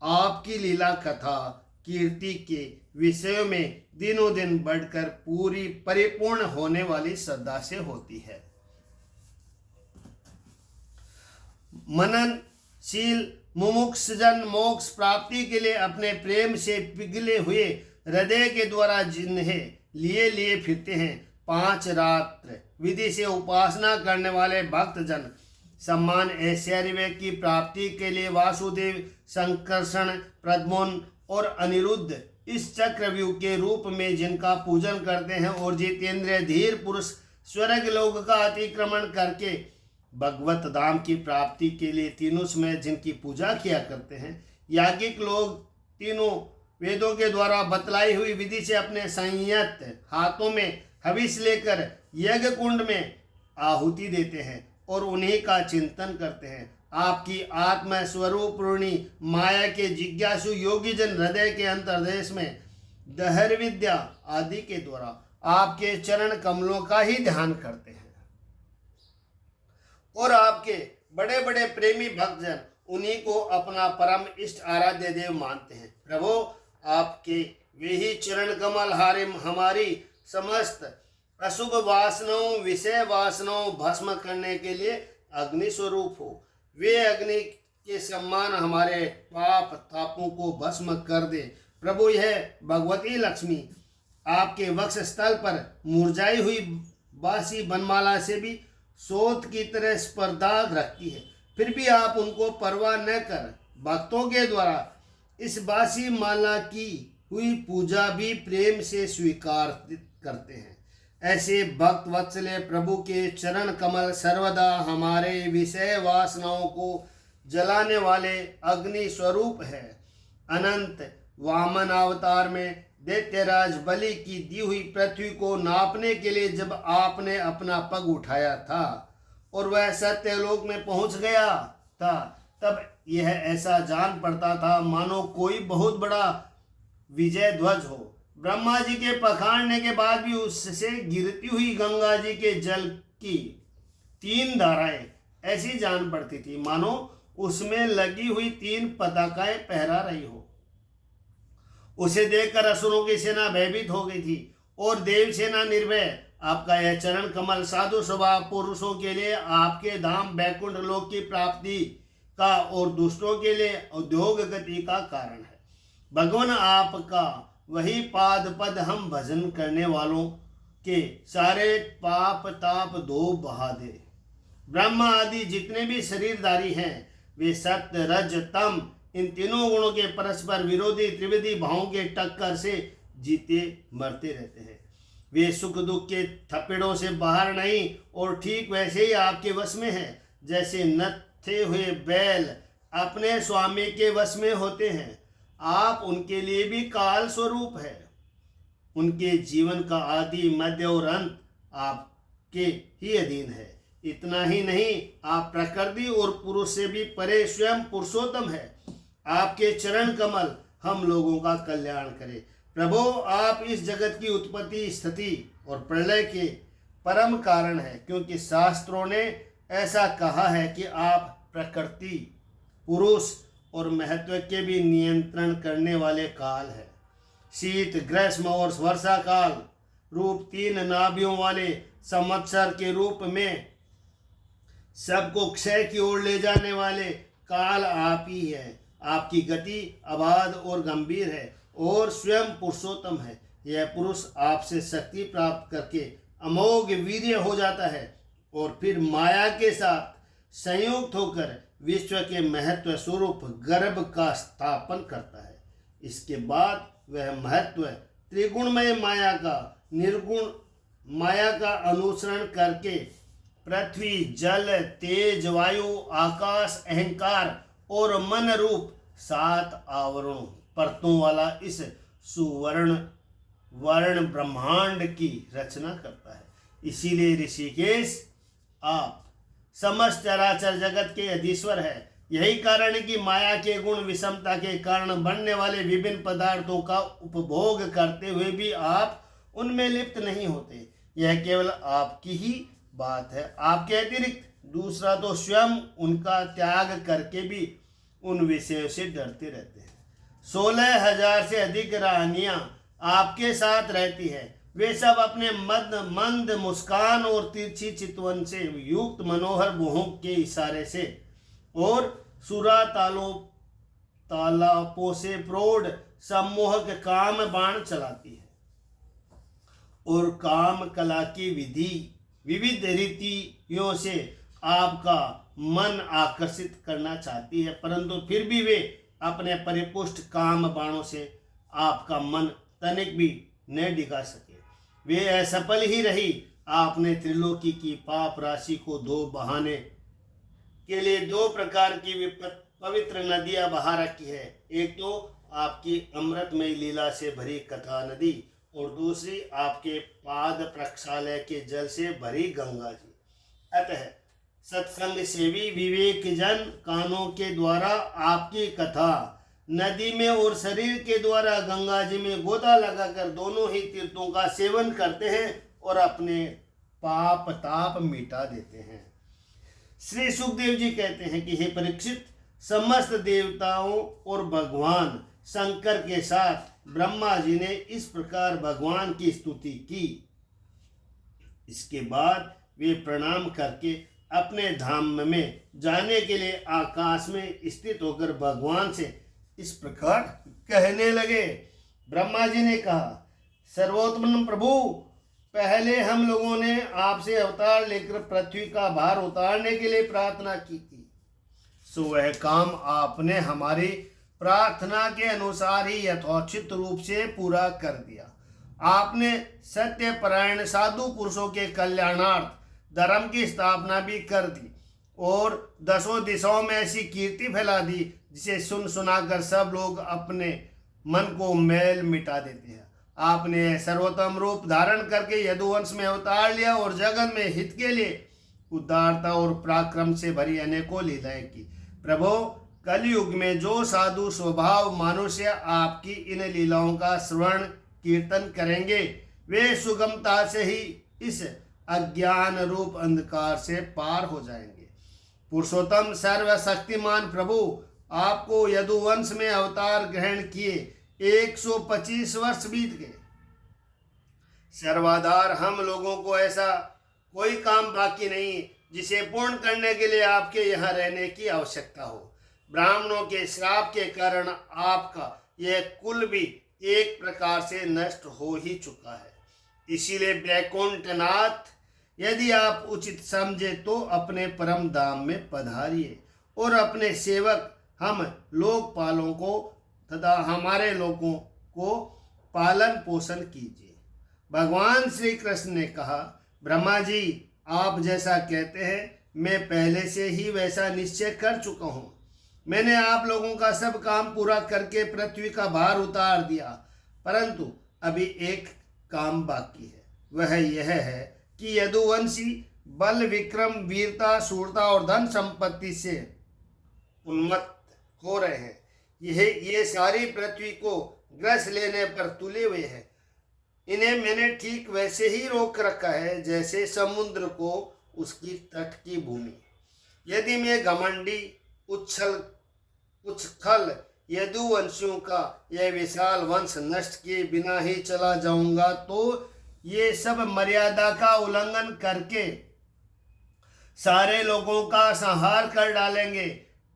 आपकी लीला कथा कीर्ति के विषयों में दिनों दिन बढ़कर पूरी परिपूर्ण होने वाली श्रद्धा से होती है। मननशील मुमुक्षुजन मोक्ष प्राप्ति के लिए अपने प्रेम से पिघले हुए हृदय के द्वारा जिन्हें लिए फिरते हैं, 5 रात्र विधि से उपासना करने वाले भक्तजन सम्मान ऐश्वर्य की प्राप्ति के लिए वासुदेव, संकर्षण, प्रद्युम्न और अनिरुद्ध इस चक्रव्यूह के रूप में जिनका पूजन करते हैं, और जितेंद्रिय धीर पुरुष स्वर्ग लोक का अतिक्रमण करके भगवत धाम की प्राप्ति के लिए तीनों समय जिनकी पूजा किया करते हैं, याज्ञिक लोग तीनों वेदों के द्वारा बतलाई हुई विधि से अपने संयत हाथों में हविष लेकर यज्ञ कुंड में आहुति देते हैं और उन्हीं का चिंतन करते हैं। आपकी आत्मा स्वरूप रूणी माया के जिज्ञासु योगी जन हृदय के अंतर्देश में दहर विद्या आदि के द्वारा आपके चरण कमलों का ही ध्यान करते हैं, और आपके बड़े बड़े प्रेमी भक्तजन उन्हीं को अपना परम इष्ट आराध्य देव मानते हैं। प्रभु, आपके वे ही चरण कमल हारे हमारी समस्त अशुभ वासनाओं, विषय वासनाओं भस्म करने के लिए अग्नि स्वरूप हो। वे अग्नि के सम्मान हमारे पाप तापों को भस्म कर दे। प्रभु, यह भगवती लक्ष्मी आपके वक्ष स्थल पर मुरझाई हुई बासी बनमाला से भी सोत की तरह स्पर्धा रखती है, फिर भी आप उनको परवाह न कर भक्तों के द्वारा इस बासी माला की हुई पूजा भी प्रेम से स्वीकार करते हैं। ऐसे भक्त वत्सले प्रभु के चरण कमल सर्वदा हमारे विषय वासनाओं को जलाने वाले अग्नि स्वरूप है। अनंत वामन अवतार में दैत्यराज बलि की दी हुई पृथ्वी को नापने के लिए जब आपने अपना पग उठाया था और वह सत्यलोक में पहुंच गया था, तब यह ऐसा जान पड़ता था मानो कोई बहुत बड़ा विजय ध्वज हो। ब्रह्मा जी के पखाड़ने के बाद भी उससे गिरती हुई गंगा जी के जल की 3 धाराएं ऐसी जान पड़ती थी मानो उसमें लगी हुई 3 पताकाएं पहरा रही हो। उसे देखकर असुरों की सेना भयभीत हो गई थी और देव सेना निर्भय। आपका यह चरण कमल साधु स्वभाव पुरुषों के लिए आपके धाम बैकुंठ लोक की प्राप्ति का और दुष्टों के लिए उद्योग गति का कारण है। भगवान, आपका वही पाद पद हम भजन करने वालों के सारे पाप ताप धो बहा दे। ब्रह्मा आदि जितने भी शरीरधारी हैं वे सत्य रज तम इन तीनों गुणों के परस्पर विरोधी त्रिविधि भावों के टक्कर से जीते मरते रहते हैं। वे सुख दुख के थपेड़ों से बाहर नहीं और ठीक वैसे ही आपके वश में है जैसे नत्थे हुए बैल अपने स्वामी के वश में होते हैं। आप उनके लिए भी काल स्वरूप है। उनके जीवन का आदि मध्य और अंत आपके ही अधीन है। इतना ही नहीं, आप प्रकृति और पुरुष से भी परे स्वयं पुरुषोत्तम है। आपके चरण कमल हम लोगों का कल्याण करे। प्रभु, आप इस जगत की उत्पत्ति स्थिति और प्रलय के परम कारण है, क्योंकि शास्त्रों ने ऐसा कहा है कि आप प्रकृति, पुरुष और महत्व के भी नियंत्रण करने वाले काल है। शीत, ग्रीष्म और वर्षा काल रूप 3 नाभियों वाले संवत्सर के रूप में सबको क्षय की ओर ले जाने वाले काल आप ही है। आपकी गति अबाध और गंभीर है और स्वयं पुरुषोत्तम है। यह पुरुष आपसे शक्ति प्राप्त करके अमोघ वीर्य हो जाता है और फिर माया के साथ संयुक्त होकर विश्व के महत्व स्वरूप गर्भ का स्थापन करता है। इसके बाद वह महत्व त्रिगुणमय माया का निर्गुण माया का अनुसरण करके पृथ्वी, जल, तेज, वायु, आकाश, अहंकार और मन रूप 7 आवरणों परतों वाला इस सुवर्ण वर्ण ब्रह्मांड की रचना करता है। इसीलिए ऋषिकेश आप समस्त चराचर जगत के अधीश्वर है। यही कारण है कि माया के गुण विषमता के कारण बनने वाले विभिन्न पदार्थों का उपभोग करते हुए भी आप उनमें लिप्त नहीं होते। यह केवल आपकी ही बात है। आपके अतिरिक्त दूसरा तो स्वयं उनका त्याग करके भी उन विषयों से डरते रहते हैं। 16,000 से अधिक रानियां आपके साथ रहती है। वे सब अपने मंद मुस्कान और तिरछी चितवन से युक्त मनोहर भुहों के इशारे से और सुरा तालापों से प्रौढ़ सम्मोहक काम बाण चलाती है और काम कला की विविध रीतियों से आपका मन आकर्षित करना चाहती है, परंतु फिर भी वे अपने परिपुष्ट काम बाणों से आपका मन तनिक भी न डिगा सके। वे असफल ही रही। आपने त्रिलोकी की पाप राशि को बहाने के लिए 2 प्रकार की पवित्र नदियां बहा रखी है। एक तो आपकी अमृतमय लीला से भरी कथा नदी और दूसरी आपके पाद प्रक्षालय के जल से भरी गंगा जी। अतः सत्संग सेवी विवेक जन कानों के द्वारा आपकी कथा नदी में और शरीर के द्वारा गंगा जी में गोता लगाकर दोनों ही तीर्थों का सेवन करते हैं और अपने पाप ताप मिटा देते हैं। श्री सुखदेव जी कहते हैं कि हे परीक्षित, समस्त देवताओं और भगवान शंकर के साथ ब्रह्मा जी ने इस प्रकार भगवान की स्तुति की। इसके बाद वे प्रणाम करके अपने धाम में जाने के लिए आकाश में स्थित होकर भगवान से इस प्रकार कहने लगे। ब्रह्मा जी ने कहा, सर्वोत्तम प्रभु, पहले हम लोगों ने आपसे अवतार लेकर पृथ्वी का भार उतारने के लिए प्रार्थना की थी, सो वह काम आपने हमारी प्रार्थना के अनुसार ही यथोचित रूप से पूरा कर दिया। आपने सत्यपरायण साधु पुरुषों के कल्याणार्थ धर्म की स्थापना भी कर दी और 10 दिशाओं में ऐसी कीर्ति फैला दी जिसे सुन सुनाकर सब लोग अपने मन को मैल मिटा देते हैं। आपने सर्वोत्तम रूप धारण करके यदुवंश में अवतार लिया और जगत में हित के लिए उदारता और पराक्रम से भरी अनेकों लीलाएं की। प्रभु, कलयुग में जो साधु स्वभाव मनुष्य आपकी इन लीलाओं का श्रवण कीर्तन करेंगे, वे सुगमता से ही इस अज्ञान रूप अंधकार से पार हो जाएंगे। पुरुषोत्तम सर्वशक्तिमान प्रभु, आपको यदुवंश में अवतार ग्रहण किए 125 वर्ष बीत गए। सर्वाधार हम लोगों को ऐसा कोई काम बाकी नहीं जिसे पूर्ण करने के लिए आपके यहाँ रहने की आवश्यकता हो। ब्राह्मणों के श्राप के कारण आपका यह कुल भी एक प्रकार से नष्ट हो ही चुका है। इसीलिए वैकुंठनाथ, यदि आप उचित समझे तो अपने परम धाम में पधारिए और अपने सेवक हम लोकपालों को तथा हमारे लोगों को पालन पोषण कीजिए। भगवान श्री कृष्ण ने कहा, ब्रह्मा जी, आप जैसा कहते हैं मैं पहले से ही वैसा निश्चय कर चुका हूँ। मैंने आप लोगों का सब काम पूरा करके पृथ्वी का भार उतार दिया, परंतु अभी एक काम बाकी है। वह यह है कि यदुवंशी बल, विक्रम, वीरता, शूरता और धन संपत्ति से उन्मत्त हो रहे हैं। ये सारी पृथ्वी को ग्रस लेने पर तुले हुए हैं। इन्हें मैंने ठीक वैसे ही रोक रखा है जैसे समुद्र को उसकी तट की भूमि। यदि मैं घमंडी उच्छल यदुवंशियों का यह विशाल वंश नष्ट किए बिना ही चला जाऊंगा तो ये सब मर्यादा का उल्लंघन करके सारे लोगों का संहार कर डालेंगे।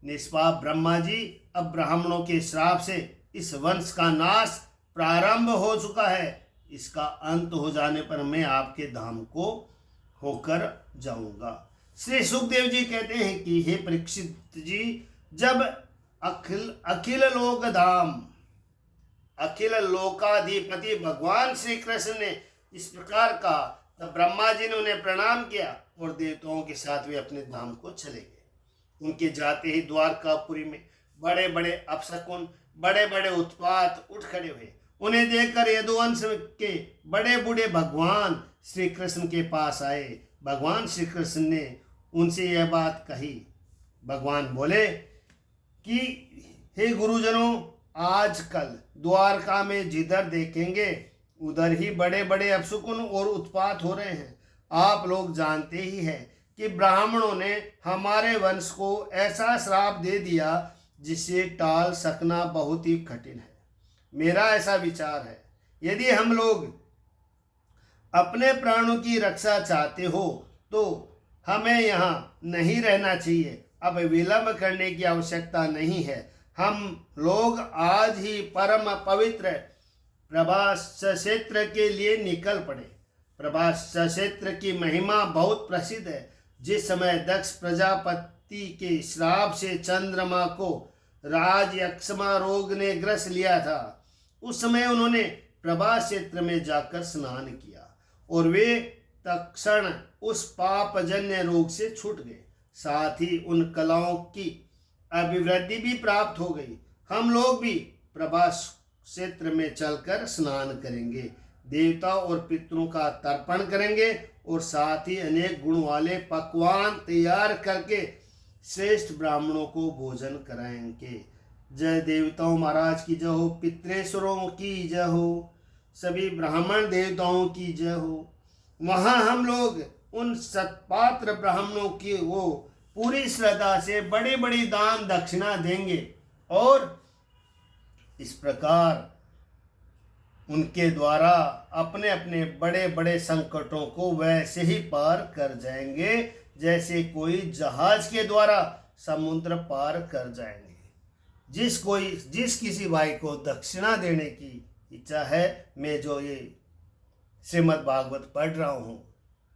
निष्पाप ब्रह्मा जी, अब ब्राह्मणों के श्राप से इस वंश का नाश प्रारंभ हो चुका है। इसका अंत हो जाने पर मैं आपके धाम को होकर जाऊंगा। श्री सुखदेव जी कहते हैं कि हे परीक्षित जी, जब अखिल लोक धाम अखिल लोकाधिपति भगवान श्री कृष्ण ने इस प्रकार कहा, तब ब्रह्मा जी ने उन्हें प्रणाम किया और देवताओं के साथ वे अपने धाम को चले गए। उनके जाते ही द्वारकापुरी में बड़े बड़े अपशकुन, बड़े बड़े उत्पात उठ खड़े हुए। उन्हें देखकर यदुवंश के बड़े बूढ़े भगवान श्री कृष्ण के पास आए। भगवान श्री कृष्ण ने उनसे यह बात कही। भगवान बोले कि हे गुरुजनों, आजकल द्वारका में जिधर देखेंगे उधर ही बड़े बड़े अपशकुन और उत्पात हो रहे हैं। आप लोग जानते ही हैं कि ब्राह्मणों ने हमारे वंश को ऐसा श्राप दे दिया जिसे टाल सकना बहुत ही कठिन है। मेरा ऐसा विचार है, यदि हम लोग अपने प्राणों की रक्षा चाहते हो तो हमें यहाँ नहीं रहना चाहिए। अब विलंब करने की आवश्यकता नहीं है। हम लोग आज ही परम पवित्र प्रभास क्षेत्र के लिए निकल पड़े। प्रभास क्षेत्र की महिमा बहुत प्रसिद्ध है। जिस समय दक्ष प्रजापति के श्राप से चंद्रमा को राजयक्षमा रोग ने ग्रस लिया था, उस समय उन्होंने प्रभास क्षेत्र में जाकर स्नान किया और वे तत्क्षण उस पापजन्य रोग से छूट गए। साथ ही उन कलाओं की अभिवृद्धि भी प्राप्त हो गई। हम लोग भी प्रभास क्षेत्र में चलकर स्नान करेंगे, देवता और पितरों का तर्पण करेंगे और साथ ही अनेक गुण वाले पकवान तैयार करके श्रेष्ठ ब्राह्मणों को भोजन कराएंगे। जय देवताओं महाराज की जय हो, पितरेश्वरों की जय हो, सभी ब्राह्मण देवताओं की जय हो। वहाँ हम लोग उन सत्पात्र ब्राह्मणों की वो पूरी श्रद्धा से बड़ी बड़ी दान दक्षिणा देंगे और इस प्रकार उनके द्वारा अपने अपने बड़े बड़े संकटों को वैसे ही पार कर जाएंगे जैसे कोई जहाज के द्वारा समुद्र पार कर जाएंगे। जिस किसी भाई को दक्षिणा देने की इच्छा है, मैं जो ये श्रीमद् भागवत पढ़ रहा हूँ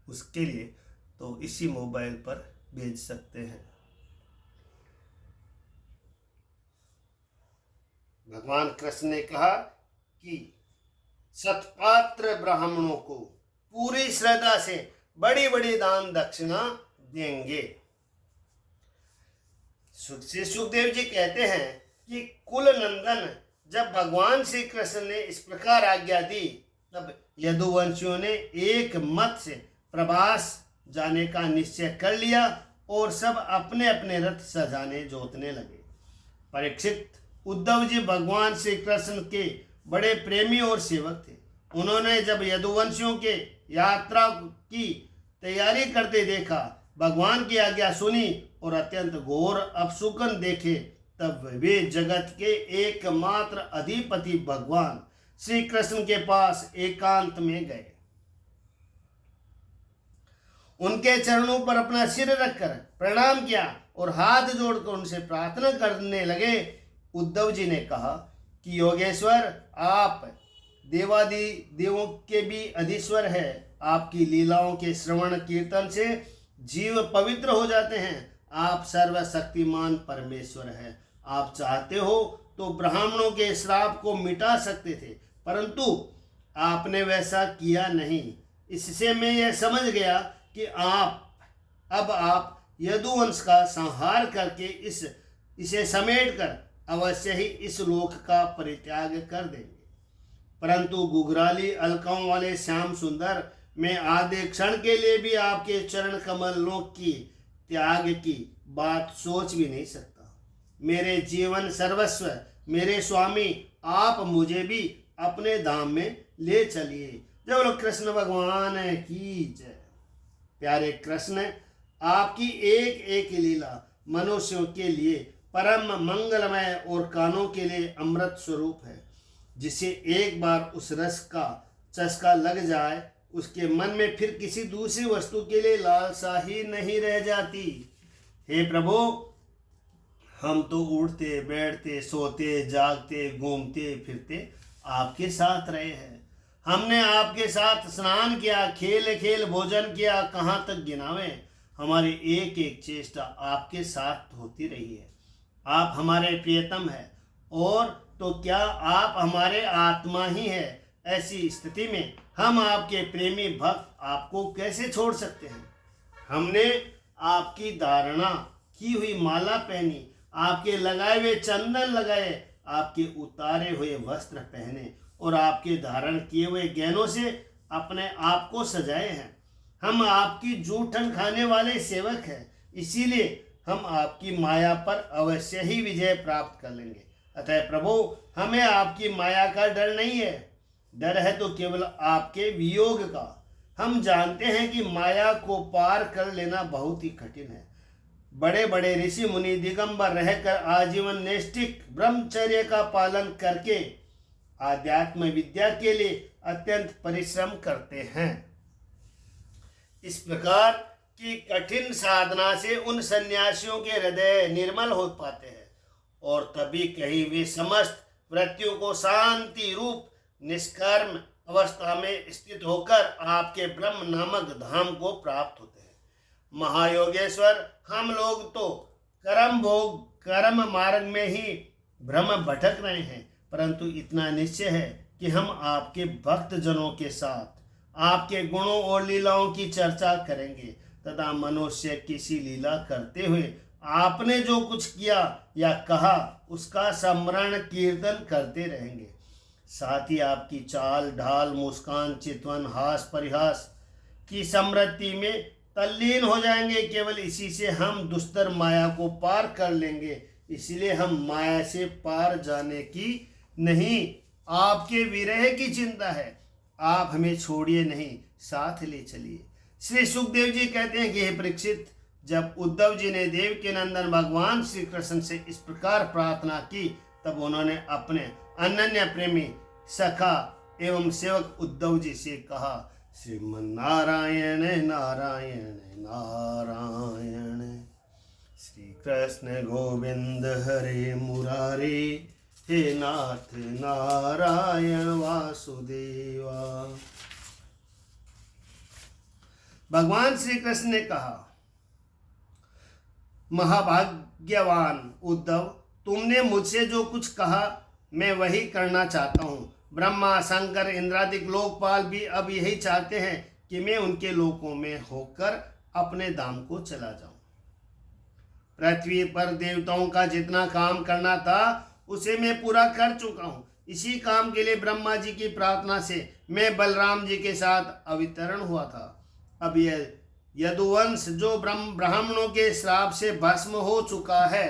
उसके लिए तो इसी मोबाइल पर भेज सकते हैं। भगवान कृष्ण ने कहा कि सत्पात्र ब्राह्मणों को पूरी श्रद्धा से बड़ी बड़ी दान दक्षिणा देंगे। सुखदेव जी कहते हैं कि कुल नंदन, जब भगवान श्री कृष्ण ने इस प्रकार आज्ञा दी तब यदुवंशियों ने एक मत से प्रभास जाने का निश्चय कर लिया और सब अपने अपने रथ सजाने जोतने लगे। परीक्षित, उद्धव जी भगवान श्री कृष्ण के बड़े प्रेमी और सेवक थे। उन्होंने जब यदुवंशियों के यात्रा की तैयारी करते देखा, भगवान की आज्ञा सुनी और अत्यंत घोर अपशकुन देखे, तब वे जगत के एकमात्र अधिपति भगवान श्री कृष्ण के पास एकांत में गए। उनके चरणों पर अपना सिर रखकर प्रणाम किया और हाथ जोड़कर उनसे प्रार्थना करने लगे। उद्धव जी ने कहा कि योगेश्वर, आप देवादि देवों के भी अधीश्वर है। आपकी लीलाओं के श्रवण कीर्तन से जीव पवित्र हो जाते हैं। आप सर्वशक्तिमान परमेश्वर हैं। आप चाहते हो तो ब्राह्मणों के श्राप को मिटा सकते थे, परंतु आपने वैसा किया नहीं। इससे मैं यह समझ गया कि आप यदुवंश का संहार करके इसे समेटकर अवश्य ही इस लोक का परित्याग कर देंगे। परंतु गुगराली अलकाओं वाले श्याम सुंदर, मैं आधे क्षण के लिए भी आपके चरण कमलों की त्याग की बात सोच भी नहीं सकता। मेरे जीवन सर्वस्व मेरे स्वामी, आप मुझे भी अपने धाम में ले चलिए। जय बोलो कृष्ण भगवान की जय। प्यारे कृष्ण, आपकी एक एक लीला मनुष्यों के लिए परम मंगलमय और कानों के लिए अमृत स्वरूप है। जिसे एक बार उस रस का चस्का लग जाए, उसके मन में फिर किसी दूसरी वस्तु के लिए लालसा ही नहीं रह जाती। हे प्रभु, हम तो उठते बैठते सोते जागते घूमते फिरते आपके साथ रहे हैं। हमने आपके साथ स्नान किया, खेल खेल भोजन किया, कहाँ तक गिनावें। हमारी एक एक चेष्टा आपके साथ होती रही है। आप हमारे प्रियतम हैं, और तो क्या आप हमारे आत्मा ही है। ऐसी स्थिति में हम आपके प्रेमी भक्त आपको कैसे छोड़ सकते हैं। हमने आपकी धारणा की हुई माला पहनी, आपके लगाए हुए चंदन लगाए, आपके उतारे हुए वस्त्र पहने और आपके धारण किए हुए गहनों से अपने आप को सजाए हैं। हम आपकी जूठन खाने वाले सेवक हैं, इसीलिए हम आपकी माया पर अवश्य ही विजय प्राप्त कर लेंगे। अतः प्रभु, हमें आपकी माया का डर नहीं है। डर है तो केवल आपके वियोग का। हम जानते हैं कि माया को पार कर लेना बहुत ही कठिन है। बड़े बड़े ऋषि मुनि दिगंबर रहकर आजीवन नैष्ठिक ब्रह्मचर्य का पालन करके आध्यात्म विद्या के लिए अत्यंत परिश्रम करते हैं। इस प्रकार की कठिन साधना से उन सन्यासियों के हृदय निर्मल हो पाते हैं, और तभी कहीं वे समस्त वृत्तियों को शांति रूप निष्कर्म अवस्था में स्थित होकर आपके ब्रह्म नामक धाम को प्राप्त होते हैं। महायोगेश्वर, हम लोग तो कर्म मार्ग में ही भ्रम भटक रहे हैं, परंतु इतना निश्चय है कि हम आपके भक्त जनों के साथ आपके गुणों और लीलाओं की चर्चा करेंगे तथा मनुष्य किसी लीला करते हुए आपने जो कुछ किया या कहा उसका स्मरण कीर्तन करते रहेंगे। साथ ही आपकी चाल ढाल मुस्कान चितवन हास परिहास की समृद्धि में तल्लीन हो जाएंगे। केवल इसी से हम दुस्तर माया को पार कर लेंगे। इसलिए हम माया से पार जाने की नहीं, आपके विरह की चिंता है। आप हमें छोड़िए नहीं, साथ ले चलिए। श्री सुखदेव जी कहते हैं कि हे परीक्षित, जब उद्धव जी ने देव के नंदन भगवान श्री कृष्ण से इस प्रकार प्रार्थना की, तब उन्होंने अपने अनन्य प्रेमी सखा एवं सेवक उद्धव जी से कहा, श्रीमन नारायण नारायण नारायण, श्री कृष्ण गोविंद हरे मुरारे, हे नाथ नारायण वासुदेवा। भगवान श्री कृष्ण ने कहा, महाभाग्यवान उद्धव, तुमने मुझसे जो कुछ कहा मैं वही करना चाहता हूँ। ब्रह्मा शंकर इंद्रादिक लोकपाल भी अब यही चाहते हैं कि मैं उनके लोकों में होकर अपने धाम को चला जाऊं। पृथ्वी पर देवताओं का जितना काम करना था उसे मैं पूरा कर चुका हूँ। इसी काम के लिए ब्रह्मा जी की प्रार्थना से मैं बलराम जी के साथ अवतरण हुआ था। अब यह यदुवंश जो ब्राह्मणों के श्राप से भस्म हो चुका है,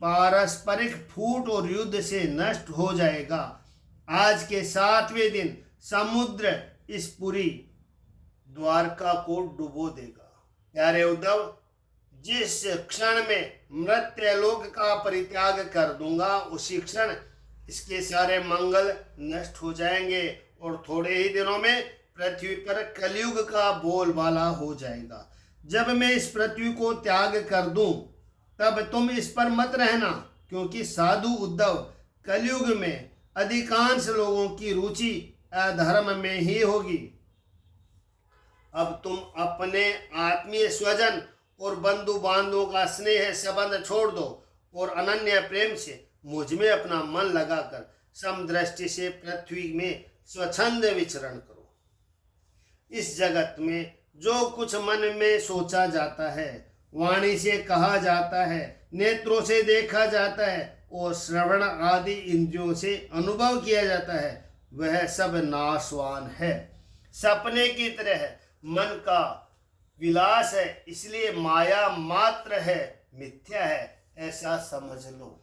पारस्परिक फूट और युद्ध से नष्ट हो जाएगा। आज के 7वें दिन समुद्र इस पूरी द्वारका को डुबो देगा। प्यारे उद्धव, जिस क्षण में मृत्युलोक का परित्याग कर दूंगा, उसी क्षण इसके सारे मंगल नष्ट हो जाएंगे और थोड़े ही दिनों में पृथ्वी पर कलयुग का बोलबाला हो जाएगा। जब मैं इस पृथ्वी को त्याग कर दूं, तब तुम इस पर मत रहना, क्योंकि साधु उद्धव, कलयुग में अधिकांश लोगों की रुचि अधर्म में ही होगी। अब तुम अपने आत्मीय स्वजन और बंधु बांधवों का स्नेह संबंध छोड़ दो और अनन्य प्रेम से मुझ में अपना मन लगाकर समदृष्टि से पृथ्वी में स्वच्छंद विचरण करो। इस जगत में जो कुछ मन में सोचा जाता है, वाणी से कहा जाता है, नेत्रों से देखा जाता है और श्रवण आदि इंद्रियों से अनुभव किया जाता है, वह सब नाशवान है, सपने की तरह मन का विलास है। इसलिए माया मात्र है, मिथ्या है, ऐसा समझ लो।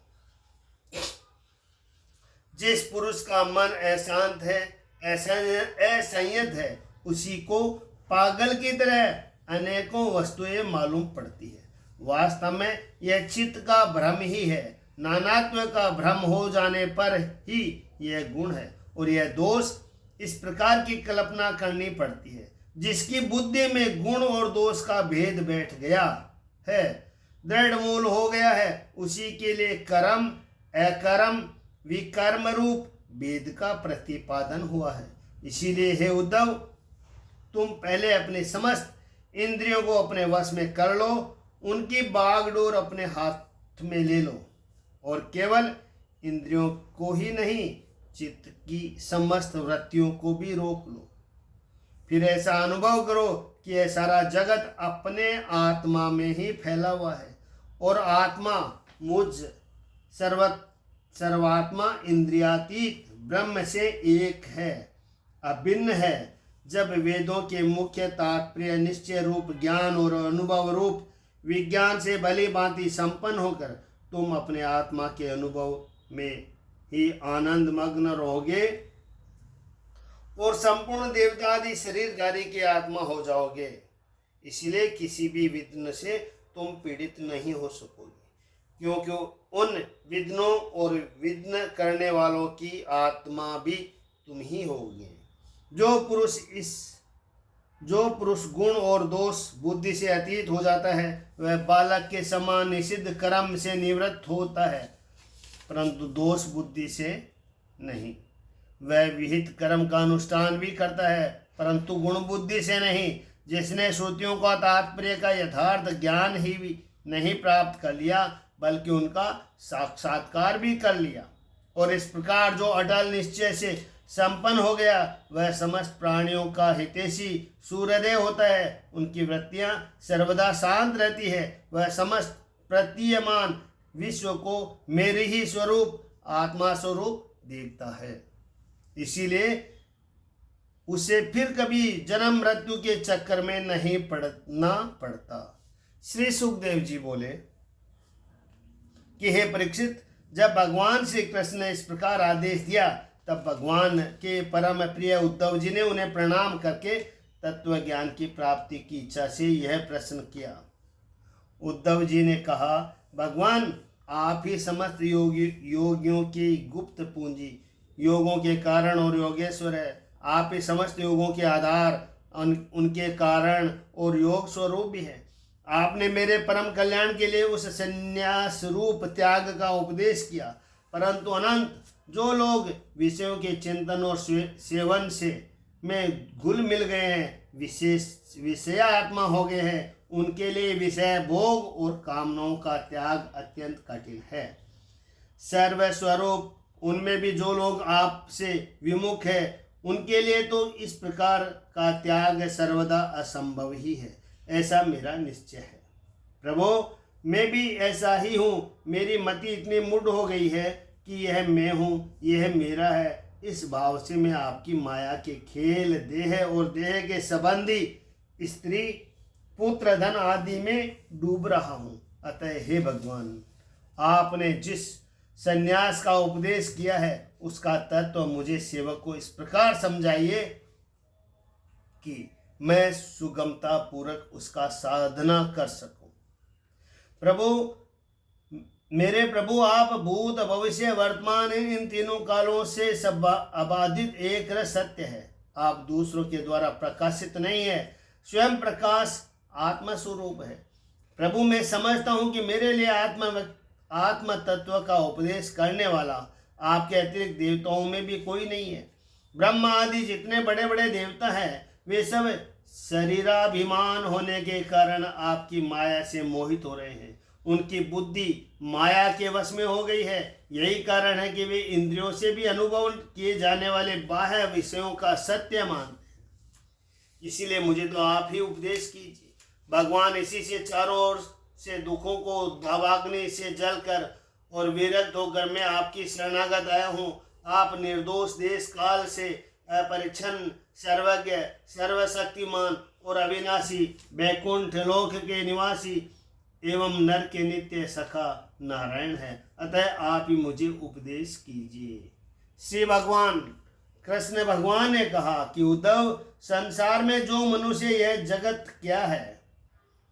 जिस पुरुष का मन अशांत है, असंयत है, उसी को पागल की तरह अनेकों वस्तुएं मालूम पड़ती है। वास्तव में यह चित्त का भ्रम ही है। नानात्व का भ्रम हो जाने पर ही यह गुण है और यह दोष। इस प्रकार की कल्पना करनी पड़ती है। जिसकी बुद्धि में गुण और दोष का भेद बैठ गया है, दृढ़ मूल हो गया है, उसी के लिए कर्म अकर्म विकर्म रूप भेद का प्रतिपादन हुआ है। इसीलिए हे उद्धव, तुम पहले अपने समस्त इंद्रियों को अपने वश में कर लो, उनकी बागडोर अपने हाथ में ले लो और केवल इंद्रियों को ही नहीं, चित्त की समस्त वृत्तियों को भी रोक लो। फिर ऐसा अनुभव करो कि यह सारा जगत अपने आत्मा में ही फैला हुआ है और आत्मा मुझ सर्वात्मा इंद्रियातीत ब्रह्म से एक है, अभिन्न है। जब वेदों के मुख्य तात्पर्य निश्चय रूप ज्ञान और अनुभव रूप विज्ञान से भली भांति संपन्न होकर तुम अपने आत्मा के अनुभव में ही आनंद मग्न रहोगे और संपूर्ण देवतादि शरीरधारी के आत्मा हो जाओगे। इसलिए किसी भी विघ्न से तुम पीड़ित नहीं हो सकोगे, क्योंकि उन विघ्नों और विघ्न करने वालों की आत्मा भी तुम ही होगे। जो पुरुष गुण और दोष बुद्धि से अतीत हो जाता है, वह बालक के समान निषिद्ध कर्म से निवृत्त होता है, परंतु दोष बुद्धि से नहीं। वह विहित कर्म का अनुष्ठान भी करता है, परंतु गुण बुद्धि से नहीं। जिसने श्रुतियों का तात्पर्य का यथार्थ ज्ञान ही भी नहीं प्राप्त कर लिया, बल्कि उनका साक्षात्कार भी कर लिया और इस प्रकार जो अटल निश्चय से संपन्न हो गया, वह समस्त प्राणियों का हितैषी सूर्योदय होता है। उनकी वृत्तियां सर्वदा शांत रहती है। वह समस्त प्रतीयमान विश्व को मेरे ही स्वरूप आत्मा स्वरूप देखता है। इसीलिए उसे फिर कभी जन्म मृत्यु के चक्कर में नहीं पड़ना पड़ता। श्री सुखदेव जी बोले कि हे परीक्षित, जब भगवान श्री कृष्ण ने इस प्रकार आदेश दिया, तब भगवान के परम प्रिय उद्धव जी ने उन्हें प्रणाम करके तत्व ज्ञान की प्राप्ति की इच्छा से यह प्रश्न किया। उद्धव जी ने कहा, भगवान, आप ही समस्त योगियों की गुप्त पूंजी, योगों के कारण और योगेश्वर है। आप ही समस्त योगों के आधार, उनके कारण और योग स्वरूप भी है। आपने मेरे परम कल्याण के लिए उस संन्यास रूप त्याग का उपदेश किया, परंतु अनंत जो लोग विषयों के चिंतन और सेवन से में घुल मिल गए हैं, विषयात्मा हो गए हैं, उनके लिए विषय भोग और कामनाओं का त्याग अत्यंत कठिन है। सर्वस्वरूप उनमें भी जो लोग आपसे विमुख है, उनके लिए तो इस प्रकार का त्याग सर्वदा असंभव ही है, ऐसा मेरा निश्चय है। प्रभो, मैं भी ऐसा ही हूँ। मेरी मति इतनी मूढ़ हो गई है कि यह मैं हूँ, यह मेरा है। इस भाव से मैं आपकी माया के खेल, देह और देह के संबंधी स्त्री, पुत्र, धन आदि में डूब रहा हूँ। अतः हे भगवान, आपने जिस संन्यास का उपदेश किया है, उसका तत्व मुझे सेवक को इस प्रकार समझाइए कि मैं सुगमता पूर्वक उसका साधना कर सकूं। मेरे प्रभु, आप भूत, भविष्य, वर्तमान इन तीनों कालों से सब अबाधित एक रस सत्य है। आप दूसरों के द्वारा प्रकाशित नहीं है, स्वयं प्रकाश आत्मा स्वरूप है। प्रभु, मैं समझता हूँ कि मेरे लिए आत्म तत्व का उपदेश करने वाला आपके अतिरिक्त देवताओं में भी कोई नहीं है। ब्रह्मा आदि जितने बड़े बड़े देवता हैं, वे सब शरीराभिमान होने के कारण आपकी माया से मोहित हो रहे हैं। उनकी बुद्धि माया के वश में हो गई है। यही कारण है कि वे इंद्रियों से भी अनुभव किए जाने वाले बाह्य विषयों का सत्य मानते हैं। इसीलिए मुझे तो आप ही उपदेश कीजिए। भगवान, इसी से चारों ओर से दुखों को दावाग्नि से जलकर और विरक्त होकर मैं आपकी शरणागत आया हूँ। आप निर्दोष, देश काल से अपरिच्छन्न, सर्वज्ञ, सर्वशक्तिमान और अविनाशी, वैकुंठ लोक के निवासी एवं नर के नित्य सखा नारायण है। अतः आप ही मुझे उपदेश कीजिए। श्री भगवान कृष्ण भगवान ने कहा कि उद्धव, संसार में जो मनुष्य यह जगत क्या है,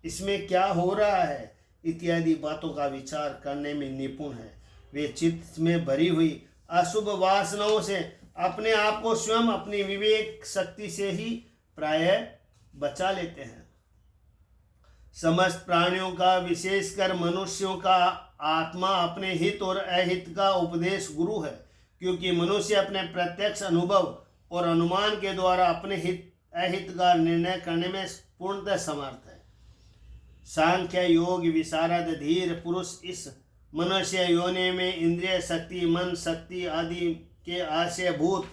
इसमें क्या हो रहा है इत्यादि बातों का विचार करने में निपुण है। वे चित्त में भरी हुई अशुभ वासनाओं से अपने आप को स्वयं अपनी विवेक शक्ति से ही प्रायः बचा लेते हैं। समस्त प्राणियों का, विशेषकर मनुष्यों का आत्मा अपने हित और अहित का उपदेश गुरु है, क्योंकि मनुष्य अपने प्रत्यक्ष अनुभव और अनुमान के द्वारा अपने हित अहित का निर्णय करने में पूर्णतः समर्थ है। सांख्य योग विशारद धीर पुरुष इस मनुष्य योनि में इंद्रिय शक्ति, मन शक्ति आदि के आशयभूत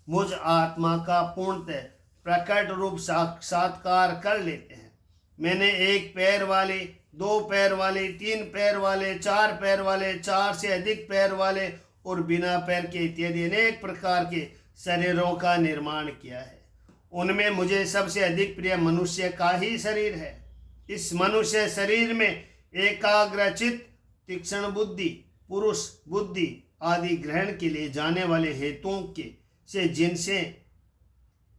मुझ आत्मा का पूर्णतः प्रकट रूप साक्षात्कार कर लेते हैं। मैंने एक पैर वाले, दो पैर वाले, तीन पैर वाले, चार पैर वाले, चार से अधिक पैर वाले और बिना पैर के इत्यादि अनेक प्रकार के शरीरों का निर्माण किया है। उनमें मुझे सबसे अधिक प्रिय मनुष्य का ही शरीर है। इस मनुष्य शरीर में एकाग्रचित, तीक्ष्ण बुद्धि, पुरुष बुद्धि आदि ग्रहण के लिए जाने वाले हेतुओं के से जिनसे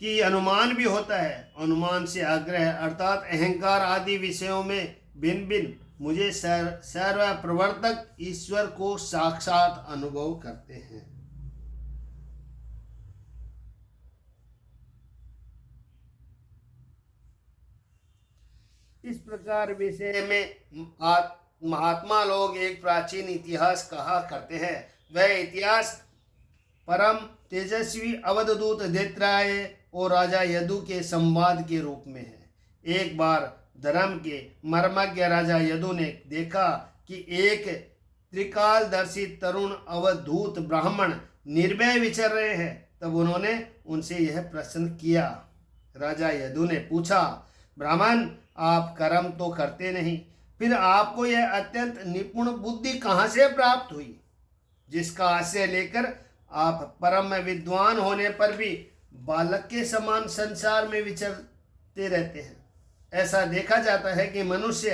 कि अनुमान भी होता है, अनुमान से आग्रह अर्थात अहंकार आदि विषयों में भिन्न भिन्न मुझे सर्व प्रवर्तक ईश्वर को साक्षात अनुभव करते हैं। इस प्रकार विषय में महात्मा लोग एक प्राचीन इतिहास कहा करते हैं। वह इतिहास परम तेजस्वी अवधूत दैत्याय और राजा यदु के संवाद के रूप में है। एक बार धर्म के मर्मज्ञ राजा यदु ने देखा कि एक त्रिकालदर्शी तरुण अवधूत ब्राह्मण निर्भय विचर रहे हैं। तब उन्होंने उनसे यह प्रश्न किया। राजा यदु ने पूछा, ब्राह्मण, आप कर्म तो करते नहीं, फिर आपको यह अत्यंत निपुण बुद्धि कहाँ से प्राप्त हुई, जिसका आश्रय लेकर आप परम विद्वान होने पर भी बालक के समान संसार में विचरते रहते हैं। ऐसा देखा जाता है कि मनुष्य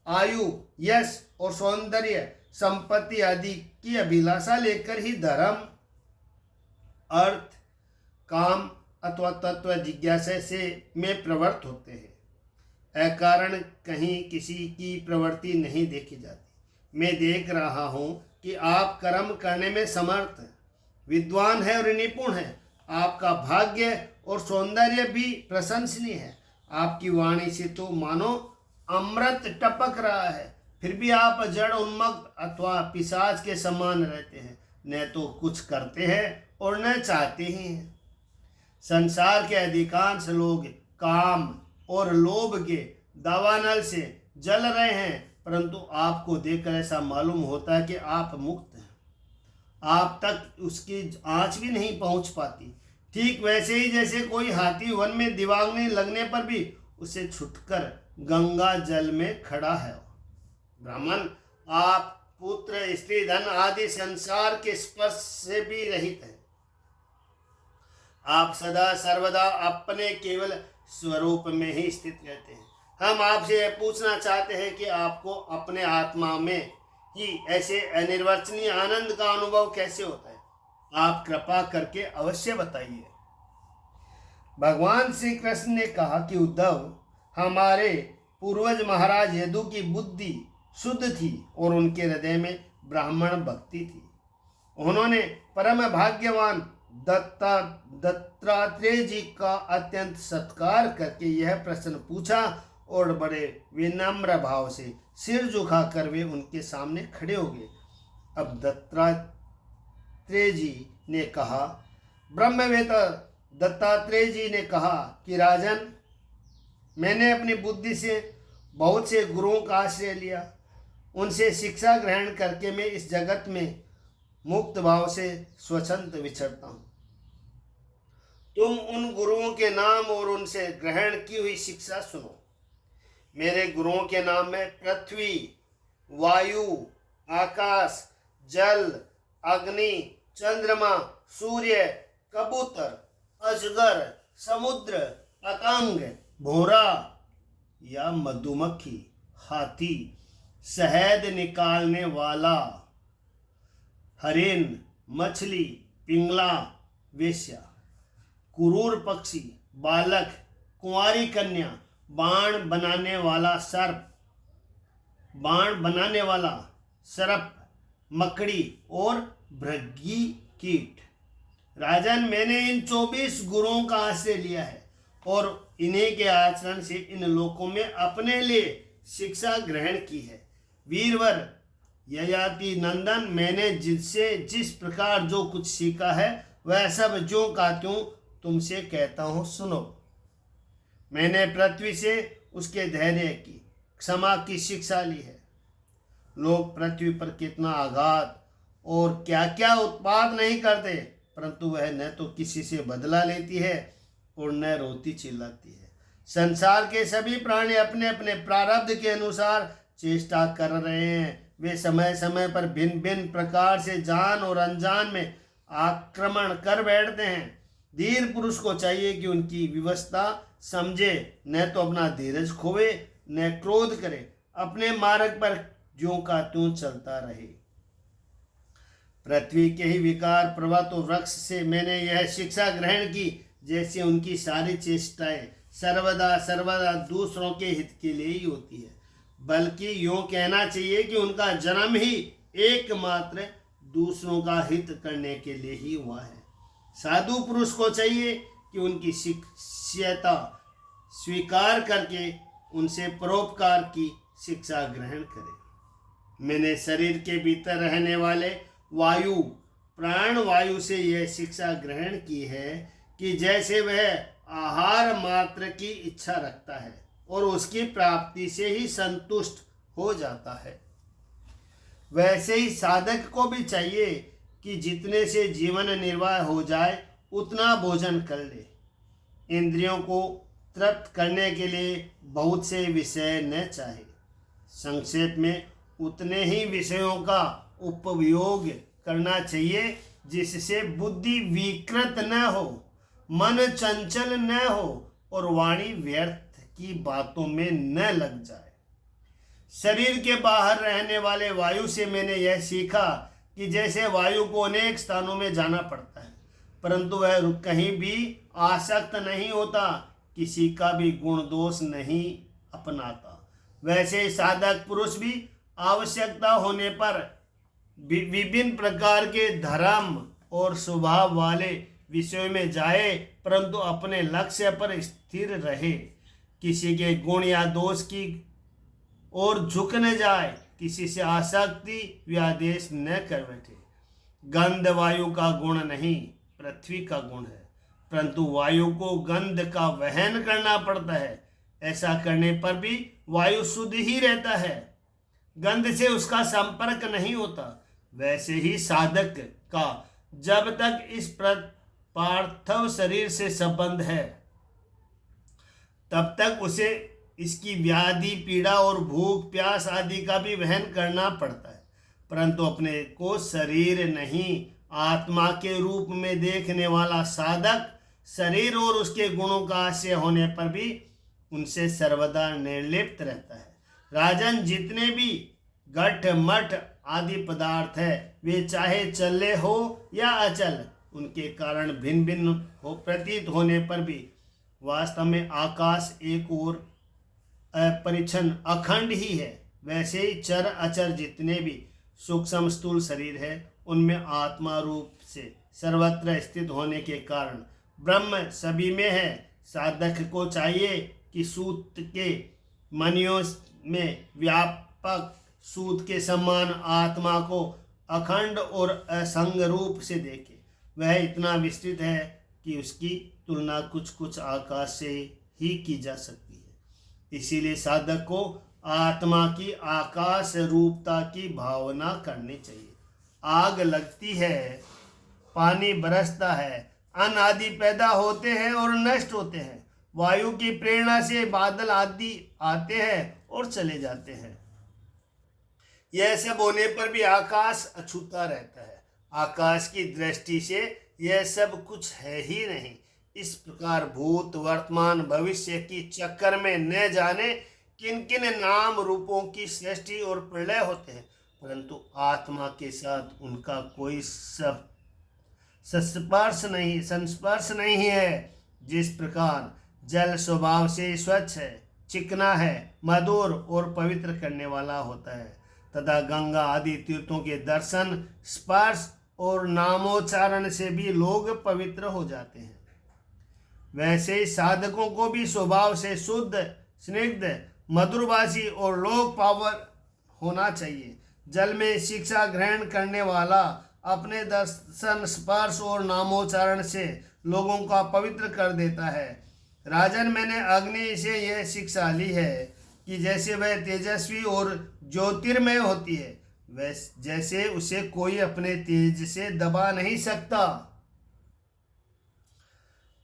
आयु, यश और सौंदर्य, संपत्ति आदि की अभिलाषा लेकर ही धर्म, अर्थ, काम अथवा तत्व जिज्ञासा से में प्रवृत्त होते हैं। अकारण कहीं किसी की प्रवृत्ति नहीं देखी जाती। मैं देख रहा हूँ कि आप कर्म करने में समर्थ हैं, विद्वान है और निपुण है। आपका भाग्य और सौंदर्य भी प्रशंसनीय है। आपकी वाणी से तो मानो अमृत टपक रहा है, फिर भी आप जड़ उन्मत्त अथवा पिशाच के समान रहते हैं। न तो कुछ करते हैं और न चाहते ही हैं। संसार के अधिकांश लोग काम और लोभ के दावानल से जल रहे हैं, परंतु आपको देखकर ऐसा मालूम होता है कि आप मुक्त हैं। आप तक उसकी आंच भी नहीं पहुंच पाती। ठीक वैसे ही जैसे कोई हाथी वन में दिवागने लगने पर भी उसे छुटकर गंगा जल में खड़ा है। ब्राह्मण, आप पुत्र, स्त्री, धन आदि संसार के स्पर्श से भी रहित हैं। आप सदा सर्वदा अपने केवल स्वरूप में ही स्थित रहते हैं। हम आपसे यह पूछना चाहते हैं कि आपको अपने आत्मा में ही ऐसे अनिर्वचनीय आनंद का अनुभव कैसे होता है। आप कृपा करके अवश्य बताइए। भगवान श्री कृष्ण ने कहा कि उद्धव, हमारे पूर्वज महाराज यदु की बुद्धि शुद्ध थी और उनके हृदय में ब्राह्मण भक्ति थी। उन्होंने परम भाग्यवान दत्तात्रेय जी का अत्यंत सत्कार करके यह प्रश्न पूछा और बड़े विनम्र भाव से सिर झुकाकर वे उनके सामने खड़े हो गए। अब दत्तात्रेय जी ने कहा, ब्रह्मवेत्ता दत्तात्रेय जी ने कहा कि राजन, मैंने अपनी बुद्धि से बहुत से गुरुओं का आश्रय लिया। उनसे शिक्षा ग्रहण करके मैं इस जगत में मुक्त भाव से स्वतंत्र विचरता हूँ। तुम उन गुरुओं के नाम और उनसे ग्रहण की हुई शिक्षा सुनो। मेरे गुरुओं के नाम में पृथ्वी, वायु, आकाश, जल, अग्नि, चंद्रमा, सूर्य, कबूतर, अजगर, समुद्र, पतंग, भौरा या मधुमक्खी, हाथी, शहद निकालने वाला, हरिण, मछली, पिंगला, वेश्या, कुरूर पक्षी, बालक, कुंवारी कन्या, बाण बनाने वाला सर्प, मकड़ी और भृंगी कीट। राजन, मैंने इन 24 गुरुओं का आश्रय लिया है और इन्हीं के आचरण से इन लोकों में अपने लिए शिक्षा ग्रहण की है। वीरवर ययाति नंदन, मैंने जिससे जिस प्रकार जो कुछ सीखा है वह सब ज्यों का त्यों तुमसे कहता हूँ, सुनो। मैंने पृथ्वी से उसके धैर्य की, क्षमा की शिक्षा ली है। लोग पृथ्वी पर कितना आघात और क्या क्या उत्पाद नहीं करते, परंतु वह न तो किसी से बदला लेती है और न रोती चिल्लाती है। संसार के सभी प्राणी अपने अपने प्रारब्ध के अनुसार चेष्टा कर रहे हैं। वे समय समय पर भिन्न भिन्न प्रकार से जान और अनजान में आक्रमण कर बैठते हैं। धीर पुरुष को चाहिए कि उनकी व्यवस्था समझे, न तो अपना धीरज खोवे न क्रोध करे, अपने मार्ग पर ज्यों का त्यों चलता रहे। पृथ्वी के ही विकार पर्वत और वृक्ष से मैंने यह शिक्षा ग्रहण की, जैसे उनकी सारी चेष्टाएं सर्वदा सर्वदा दूसरों के हित के लिए ही होती है, बल्कि यूं कहना चाहिए कि उनका जन्म ही एकमात्र दूसरों का हित करने के लिए ही हुआ है। साधु पुरुष को चाहिए कि उनकी शिष्यता स्वीकार करके उनसे परोपकार की शिक्षा ग्रहण करे। मैंने शरीर के भीतर रहने वाले वायु, प्राण वायु से यह शिक्षा ग्रहण की है कि जैसे वह आहार मात्र की इच्छा रखता है और उसकी प्राप्ति से ही संतुष्ट हो जाता है, वैसे ही साधक को भी चाहिए कि जितने से जीवन निर्वाह हो जाए उतना भोजन कर ले। इंद्रियों को तृप्त करने के लिए बहुत से विषय न चाहे, संक्षेप में उतने ही विषयों का उपयोग करना चाहिए जिससे बुद्धि विकृत न हो, मन चंचल न हो और वाणी व्यर्थ की बातों में न लग जाए। शरीर के बाहर रहने वाले वायु से मैंने यह सीखा कि जैसे वायु को अनेक स्थानों में जाना पड़ता है, परंतु वह कहीं भी आसक्त नहीं होता, किसी का भी गुण दोष नहीं अपनाता, वैसे साधक पुरुष भी आवश्यकता होने पर विभिन्न प्रकार के धर्म और स्वभाव वाले विषयों में जाए, परंतु अपने लक्ष्य पर स्थिर रहे, किसी के गुण या दोष की ओर झुक न जाए, किसी से आसक्ति व्यादेश न कर बैठे। गंध वायु का गुण नहीं, पृथ्वी का गुण है, परंतु वायु को गंध का वहन करना पड़ता है। ऐसा करने पर भी वायु शुद्ध ही रहता है, गंध से उसका संपर्क नहीं होता। वैसे ही साधक का जब तक इस पार्थिव शरीर से संबंध है, तब तक उसे इसकी व्याधि, पीड़ा और भूख प्यास आदि का भी वहन करना पड़ता है, परंतु अपने को शरीर नहीं आत्मा के रूप में देखने वाला साधक शरीर और उसके गुणों का आश्रय होने पर भी उनसे सर्वदा निर्लिप्त रहता है। राजन, जितने भी घट मठ आदि पदार्थ है, वे चाहे चले हो या अचल, उनके कारण भिन्न भिन्न हो प्रतीत होने पर भी वास्तव में आकाश एक और अपरिच्छन अखंड ही है। वैसे ही चर अचर जितने भी सूक्ष्म स्थूल शरीर है, उनमें आत्मा रूप से सर्वत्र स्थित होने के कारण ब्रह्म सभी में है। साधक को चाहिए कि सूत के मनियों में व्यापक सूत के समान आत्मा को अखंड और असंग रूप से देखे। वह इतना विस्तृत है कि उसकी तुलना कुछ कुछ आकाश से ही की जा सकती है। इसीलिए साधक को आत्मा की आकाश रूपता की भावना करनी चाहिए। आग लगती है, पानी बरसता है, अन्न आदि पैदा होते हैं और नष्ट होते हैं, वायु की प्रेरणा से बादल आदि आते हैं और चले जाते हैं। यह सब होने पर भी आकाश अछूता रहता है। आकाश की दृष्टि से यह सब कुछ है ही नहीं। इस प्रकार भूत वर्तमान भविष्य की चक्कर में न जाने किन किन नाम रूपों की सृष्टि और प्रलय होते हैं, परंतु आत्मा के साथ उनका कोई संस्पर्श नहीं है। जिस प्रकार जल स्वभाव से स्वच्छ है, चिकना है, मधुर और पवित्र करने वाला होता है तथा गंगा आदि तीर्थों के दर्शन, स्पर्श और नामोच्चारण से भी लोग पवित्र हो जाते हैं। वैसे ही साधकों को भी स्वभाव से शुद्ध, स्निग्ध, मधुरभाषी और लोक पावर होना चाहिए। जल में शिक्षा ग्रहण करने वाला अपने दर्शन, स्पर्श और नामोच्चारण से लोगों का पवित्र कर देता है। राजन, मैंने अग्नि से यह शिक्षा ली है कि जैसे वह तेजस्वी और ज्योतिर्मय होती है, वैसे जैसे उसे कोई अपने तेज से दबा नहीं सकता।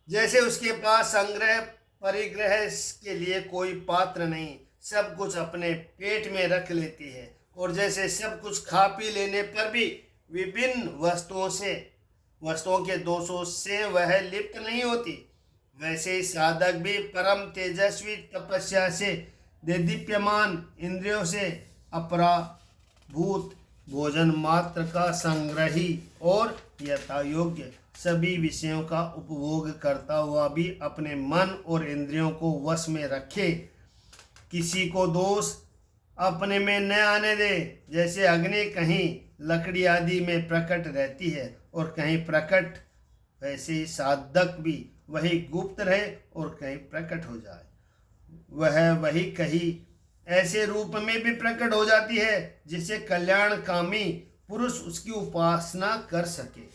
जैसे उसके पास संग्रह परिग्रह के लिए कोई पात्र नहीं, सब कुछ अपने पेट में रख लेती है, और जैसे सब कुछ खा पी लेने पर भी विभिन्न वस्तुओं के दोषों से वह लिप्त नहीं होती, वैसे ही साधक भी परम तेजस्वी तपस्या से देदीप्यमान इंद्रियों से अपराभूत भोजन मात्र का संग्रही और यथा योग्य सभी विषयों का उपभोग करता हुआ भी अपने मन और इंद्रियों को वश में रखे, किसी को दोष अपने में न आने दे। जैसे अग्नि कहीं लकड़ी आदि में प्रकट रहती है और कहीं प्रकट, वैसे ही साधक भी वही गुप्त रहे और कहीं प्रकट हो जाए। वह वही कहीं ऐसे रूप में भी प्रकट हो जाती है जिससे कल्याणकामी पुरुष उसकी उपासना कर सके।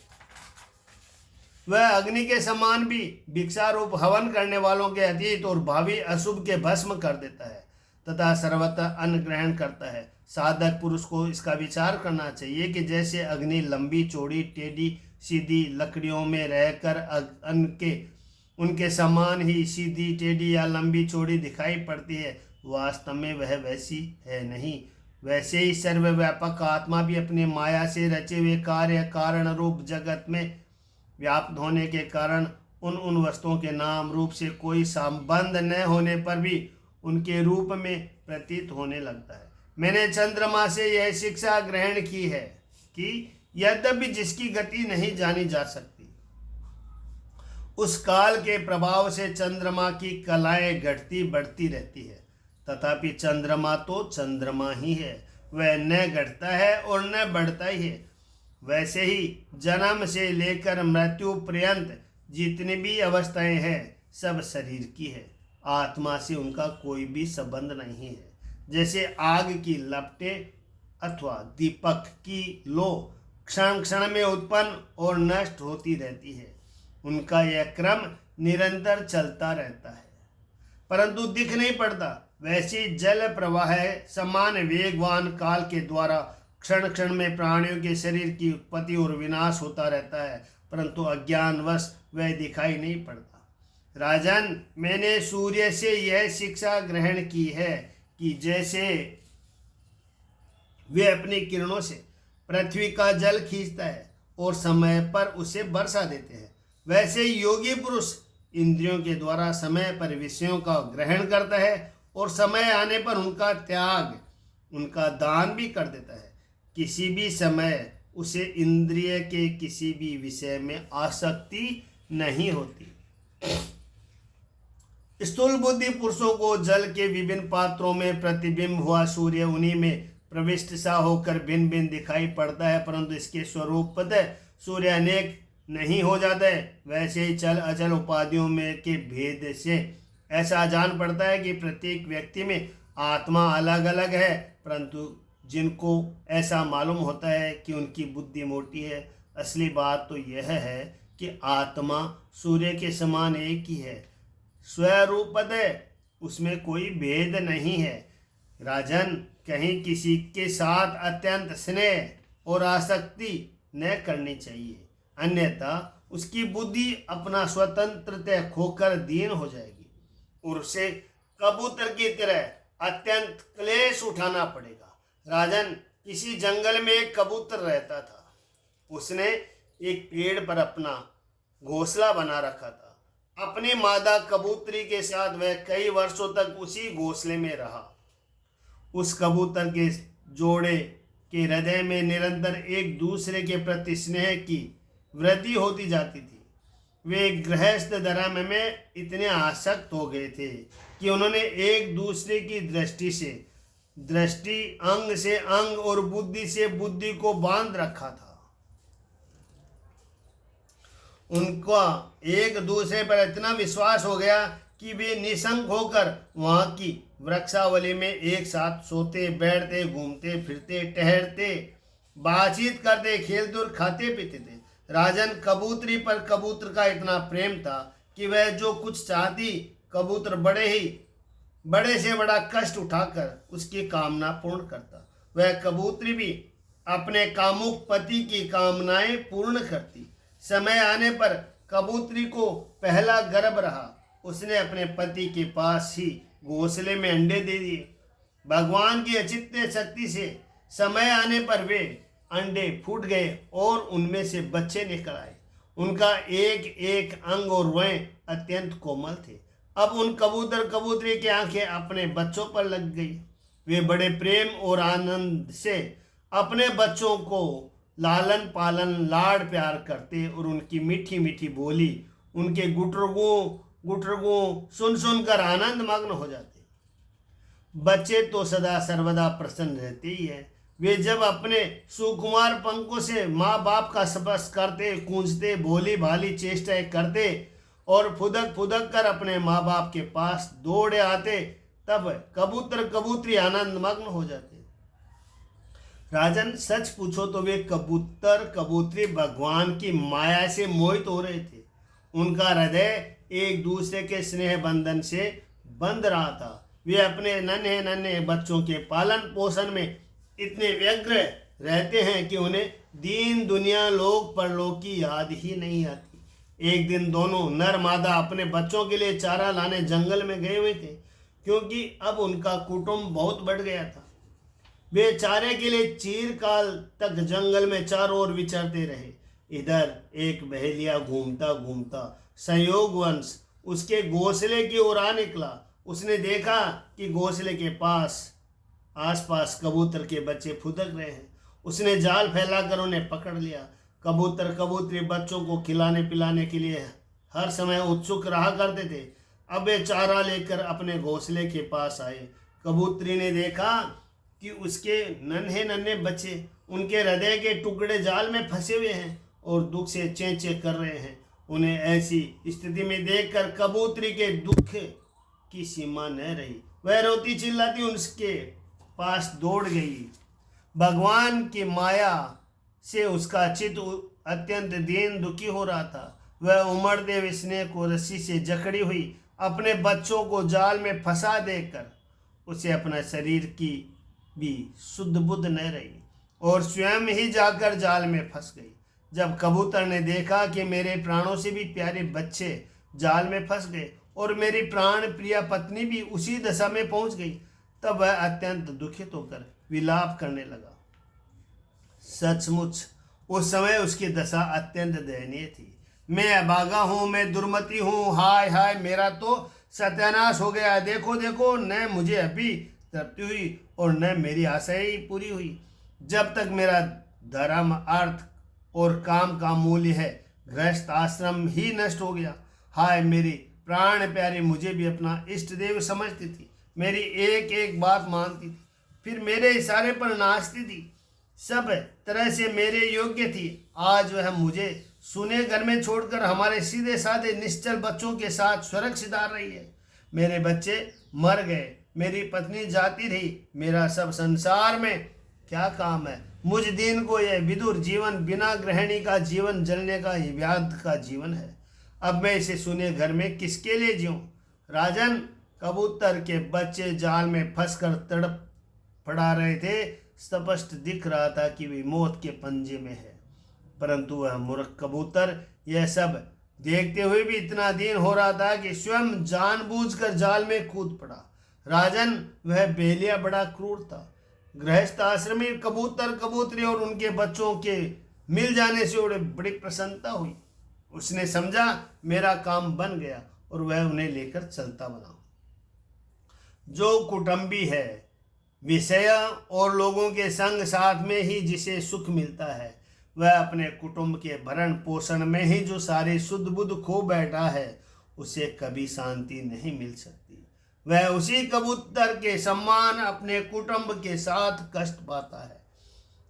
वह अग्नि के समान भी भिक्षा रूप हवन करने वालों के अतीत और भावी अशुभ के भस्म कर देता है तथा सर्वतः अन्न ग्रहण करता है। साधक पुरुष को इसका विचार करना चाहिए कि जैसे अग्नि लंबी चौड़ी टेढ़ी सीधी लकड़ियों में रहकर अन्न के उनके समान ही सीधी टेढ़ी या लंबी चौड़ी दिखाई पड़ती है, वास्तव में वह वैसी है नहीं। वैसे ही सर्वव्यापक आत्मा भी अपनी माया से रचे हुए कार्य कारण रूप जगत में व्याप्त होने के कारण उन वस्तुओं के नाम रूप से कोई संबंध न होने पर भी उनके रूप में प्रतीत होने लगता है। मैंने चंद्रमा से यह शिक्षा ग्रहण की है कि यद्यपि जिसकी गति नहीं जानी जा सकती, उस काल के प्रभाव से चंद्रमा की कलाएं घटती बढ़ती रहती है, तथापि चंद्रमा तो चंद्रमा ही है, वह न घटता है और न बढ़ता ही है। वैसे ही जन्म से लेकर मृत्यु पर्यंत जितनी भी अवस्थाएं हैं सब शरीर की है, आत्मा से उनका कोई भी संबंध नहीं है। जैसे आग की लपटें अथवा दीपक की लो क्षण क्षण में उत्पन्न और नष्ट होती रहती है, उनका यह क्रम निरंतर चलता रहता है परंतु दिख नहीं पड़ता। वैसे जल प्रवाह समान वेगवान काल के द्वारा क्षण क्षण में प्राणियों के शरीर की उत्पत्ति और विनाश होता रहता है, परंतु अज्ञानवश वह दिखाई नहीं पड़ता। राजन, मैंने सूर्य से यह शिक्षा ग्रहण की है कि जैसे वे अपनी किरणों से पृथ्वी का जल खींचता है और समय पर उसे बरसा देते हैं, वैसे योगी पुरुष इंद्रियों के द्वारा समय पर विषयों का ग्रहण करता है और समय आने पर उनका त्याग, उनका दान भी कर देता है। किसी भी समय उसे इंद्रिय के किसी भी विषय में आसक्ति नहीं होती। स्थूल बुद्धि पुरुषों को जल के विभिन्न पात्रों में प्रतिबिंब हुआ सूर्य उन्हीं में प्रविष्ट सा होकर भिन्न भिन्न दिखाई पड़ता है, परंतु इसके स्वरूप सूर्य अनेक नहीं हो जाता है। वैसे ही चल अचल उपाधियों में के भेद से ऐसा जान पड़ता है कि प्रत्येक व्यक्ति में आत्मा अलग अलग है, परंतु जिनको ऐसा मालूम होता है कि उनकी बुद्धि मोटी है, असली बात तो यह है कि आत्मा सूर्य के समान एक ही है, स्वरूपत है, उसमें कोई भेद नहीं है। राजन, कहीं किसी के साथ अत्यंत स्नेह और आसक्ति न करनी चाहिए, अन्यथा उसकी बुद्धि अपना स्वतंत्रता खोकर दीन हो जाएगी और उसे कबूतर की तरह अत्यंत क्लेश उठाना पड़ेगा। राजन, किसी जंगल में एक कबूतर रहता था, उसने एक पेड़ पर अपना घोंसला बना रखा था। अपनी मादा कबूतरी के साथ वह कई वर्षों तक उसी घोंसले में रहा। उस कबूतर के जोड़े के हृदय में निरंतर एक दूसरे के प्रति स्नेह की वृद्धि होती जाती थी। वे गृहस्थ धर्म में इतने आसक्त हो गए थे कि उन्होंने एक दूसरे की दृष्टि अंग से अंग और बुद्धि से बुद्धि को बांध रखा था। उनका एक दूसरे पर इतना विश्वास हो गया कि वे निशंक होकर वहां की वृक्षावली में एक साथ सोते, बैठते, घूमते फिरते, ठहरते, बातचीत करते, खेलते और खाते पीते थे। राजन कबूतरी पर कबूतर का इतना प्रेम था कि वह जो कुछ चाहती कबूतर बड़े से बड़ा कष्ट उठाकर उसकी कामना पूर्ण करता। वह कबूतरी भी अपने कामुक पति की कामनाएं पूर्ण करती। समय आने पर कबूतरी को पहला गर्भ रहा। उसने अपने पति के पास ही घोंसले में अंडे दे दिए। भगवान की अचिंत्य शक्ति से समय आने पर वे अंडे फूट गए और उनमें से बच्चे निकल आए। उनका एक एक अंग और वह अत्यंत कोमल थे। अब उन कबूतर कबूतरी की आंखें अपने बच्चों पर लग गई। वे बड़े प्रेम और आनंद से अपने बच्चों को लालन पालन लाड प्यार करते और उनकी मीठी मीठी बोली, उनके गुटरगू सुन कर आनंद मग्न हो जाते। बच्चे तो सदा सर्वदा प्रसन्न रहते ही है। वे जब अपने सुकुमार पंखों से माँ बाप का स्पर्श करते, गूंजते, भोली भाली चेष्टाएं करते और फुदक फुदक कर अपने माँ बाप के पास दौड़े आते, तब कबूतर कबूतरी आनंद मग्न हो जाते। राजन, सच पूछो तो वे कबूतर कबूतरी भगवान की माया से मोहित हो रहे थे। उनका हृदय एक दूसरे के स्नेह बंधन से बंध रहा था। वे अपने नन्हे नन्हे बच्चों के पालन पोषण में इतने व्यग्र रहते हैं कि उन्हें दीन दुनिया लोक परलोक की याद ही नहीं आती। एक दिन दोनों नर मादा अपने बच्चों के लिए चारा लाने जंगल में गए हुए थे, क्योंकि अब उनका कुटुंब बहुत बढ़ गया था। वे चारे के लिए चीरकाल तक जंगल में चारों ओर विचरते रहे। इधर एक बहेलिया घूमता घूमता संयोगवश उसके घोंसले की ओर आ निकला। उसने देखा कि घोंसले के आसपास कबूतर के बच्चे फुदक रहे हैं। उसने जाल फैलाकर उन्हें पकड़ लिया। कबूतर कबूतरी बच्चों को खिलाने पिलाने के लिए हर समय उत्सुक रहा करते थे। अब वे चारा लेकर अपने घोंसले के पास आए। कबूतरी ने देखा कि उसके नन्हे नन्हे बच्चे उनके हृदय के टुकड़े जाल में फंसे हुए हैं और दुख से चें चें कर रहे हैं। उन्हें ऐसी स्थिति में देखकर कबूतरी के दुख की सीमा न रही। वह रोती चिल्लाती उसके पास दौड़ गई। भगवान की माया से उसका चित्त अत्यंत दीन दुखी हो रहा था। वह उमड़ते हुए स्नेह को रस्सी से जकड़ी हुई अपने बच्चों को जाल में फंसा देकर उसे अपना शरीर की भी शुद्ध बुद्ध न रही और स्वयं ही जाकर जाल में फंस गई। जब कबूतर ने देखा कि मेरे प्राणों से भी प्यारे बच्चे जाल में फंस गए और मेरी प्राण प्रिया पत्नी भी उसी दशा में पहुंच गई, तब वह अत्यंत दुखित होकर विलाप करने लगा। सचमुच उस समय उसकी दशा अत्यंत दयनीय थी। मैं अभागा हूँ, मैं दुर्मति हूँ, हाय हाय मेरा तो सत्यानाश हो गया। देखो देखो, न मुझे अभी तृप्ति हुई और न मेरी आशाएं ही पूरी हुई। जब तक मेरा धर्म अर्थ और काम का मूल्य है, गृहस्थ आश्रम ही नष्ट हो गया। हाय मेरी प्राण प्यारी मुझे भी अपना इष्ट देव समझती थी, मेरी एक एक बात मानती थी, फिर मेरे इशारे पर नाचती थी, सब तरह से मेरे योग्य थी। आज वह मुझे सुने घर में छोड़कर हमारे सीधे साधे निश्चल बच्चों के साथ स्वर्ग सिधार रही है। मेरे बच्चे मर गए, मेरी पत्नी जाती रही, मेरा सब संसार में क्या काम है। मुझ दिन को यह विदुर जीवन बिना गृहिणी का जीवन जलने का ही व्याध का जीवन है। अब मैं इसे सुने घर में किसके लिए जीऊं। राजन, कबूतर के बच्चे जाल में फंसकर तड़प पड़ा रहे थे। स्पष्ट दिख रहा था कि वे मौत के पंजे में है, परंतु वह मूर्ख कबूतर यह सब देखते हुए भी इतना दीन हो रहा था कि स्वयं जानबूझकर जाल में कूद पड़ा। राजन, वह बेलिया बड़ा क्रूर था। गृहस्थ आश्रमी कबूतर कबूतरी और उनके बच्चों के मिल जाने से उन्हें बड़ी प्रसन्नता हुई। उसने समझा मेरा काम बन गया और वह उन्हें लेकर चलता बना। जो कुटुंबी है, विषय और लोगों के संग साथ में ही जिसे सुख मिलता है, वह अपने कुटुंब के भरण पोषण में ही जो सारी शुद्ध बुद्ध खो बैठा है, उसे कभी शांति नहीं मिल सकती। वह उसी कबूतर के समान अपने कुटुंब के साथ कष्ट पाता है।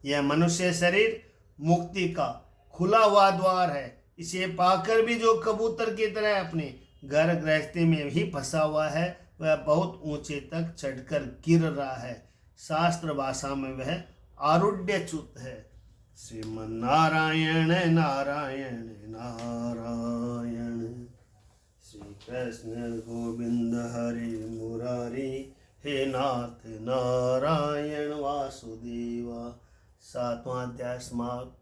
यह मनुष्य शरीर मुक्ति का खुला हुआ द्वार है। इसे पाकर भी जो कबूतर की तरह अपने घर गृहस्थी में ही फंसा हुआ है, वह बहुत ऊंचे तक चढ़कर गिर रहा है। शास्त्र भाषा में वह आरूढ़्यच्युत है। श्रीमन्नारायण नारायण नारायण। श्री कृष्ण गोविंद हरि मुरारी, हे नाथ नारायण वासुदेवा। 7वां अध्याय समाप्त।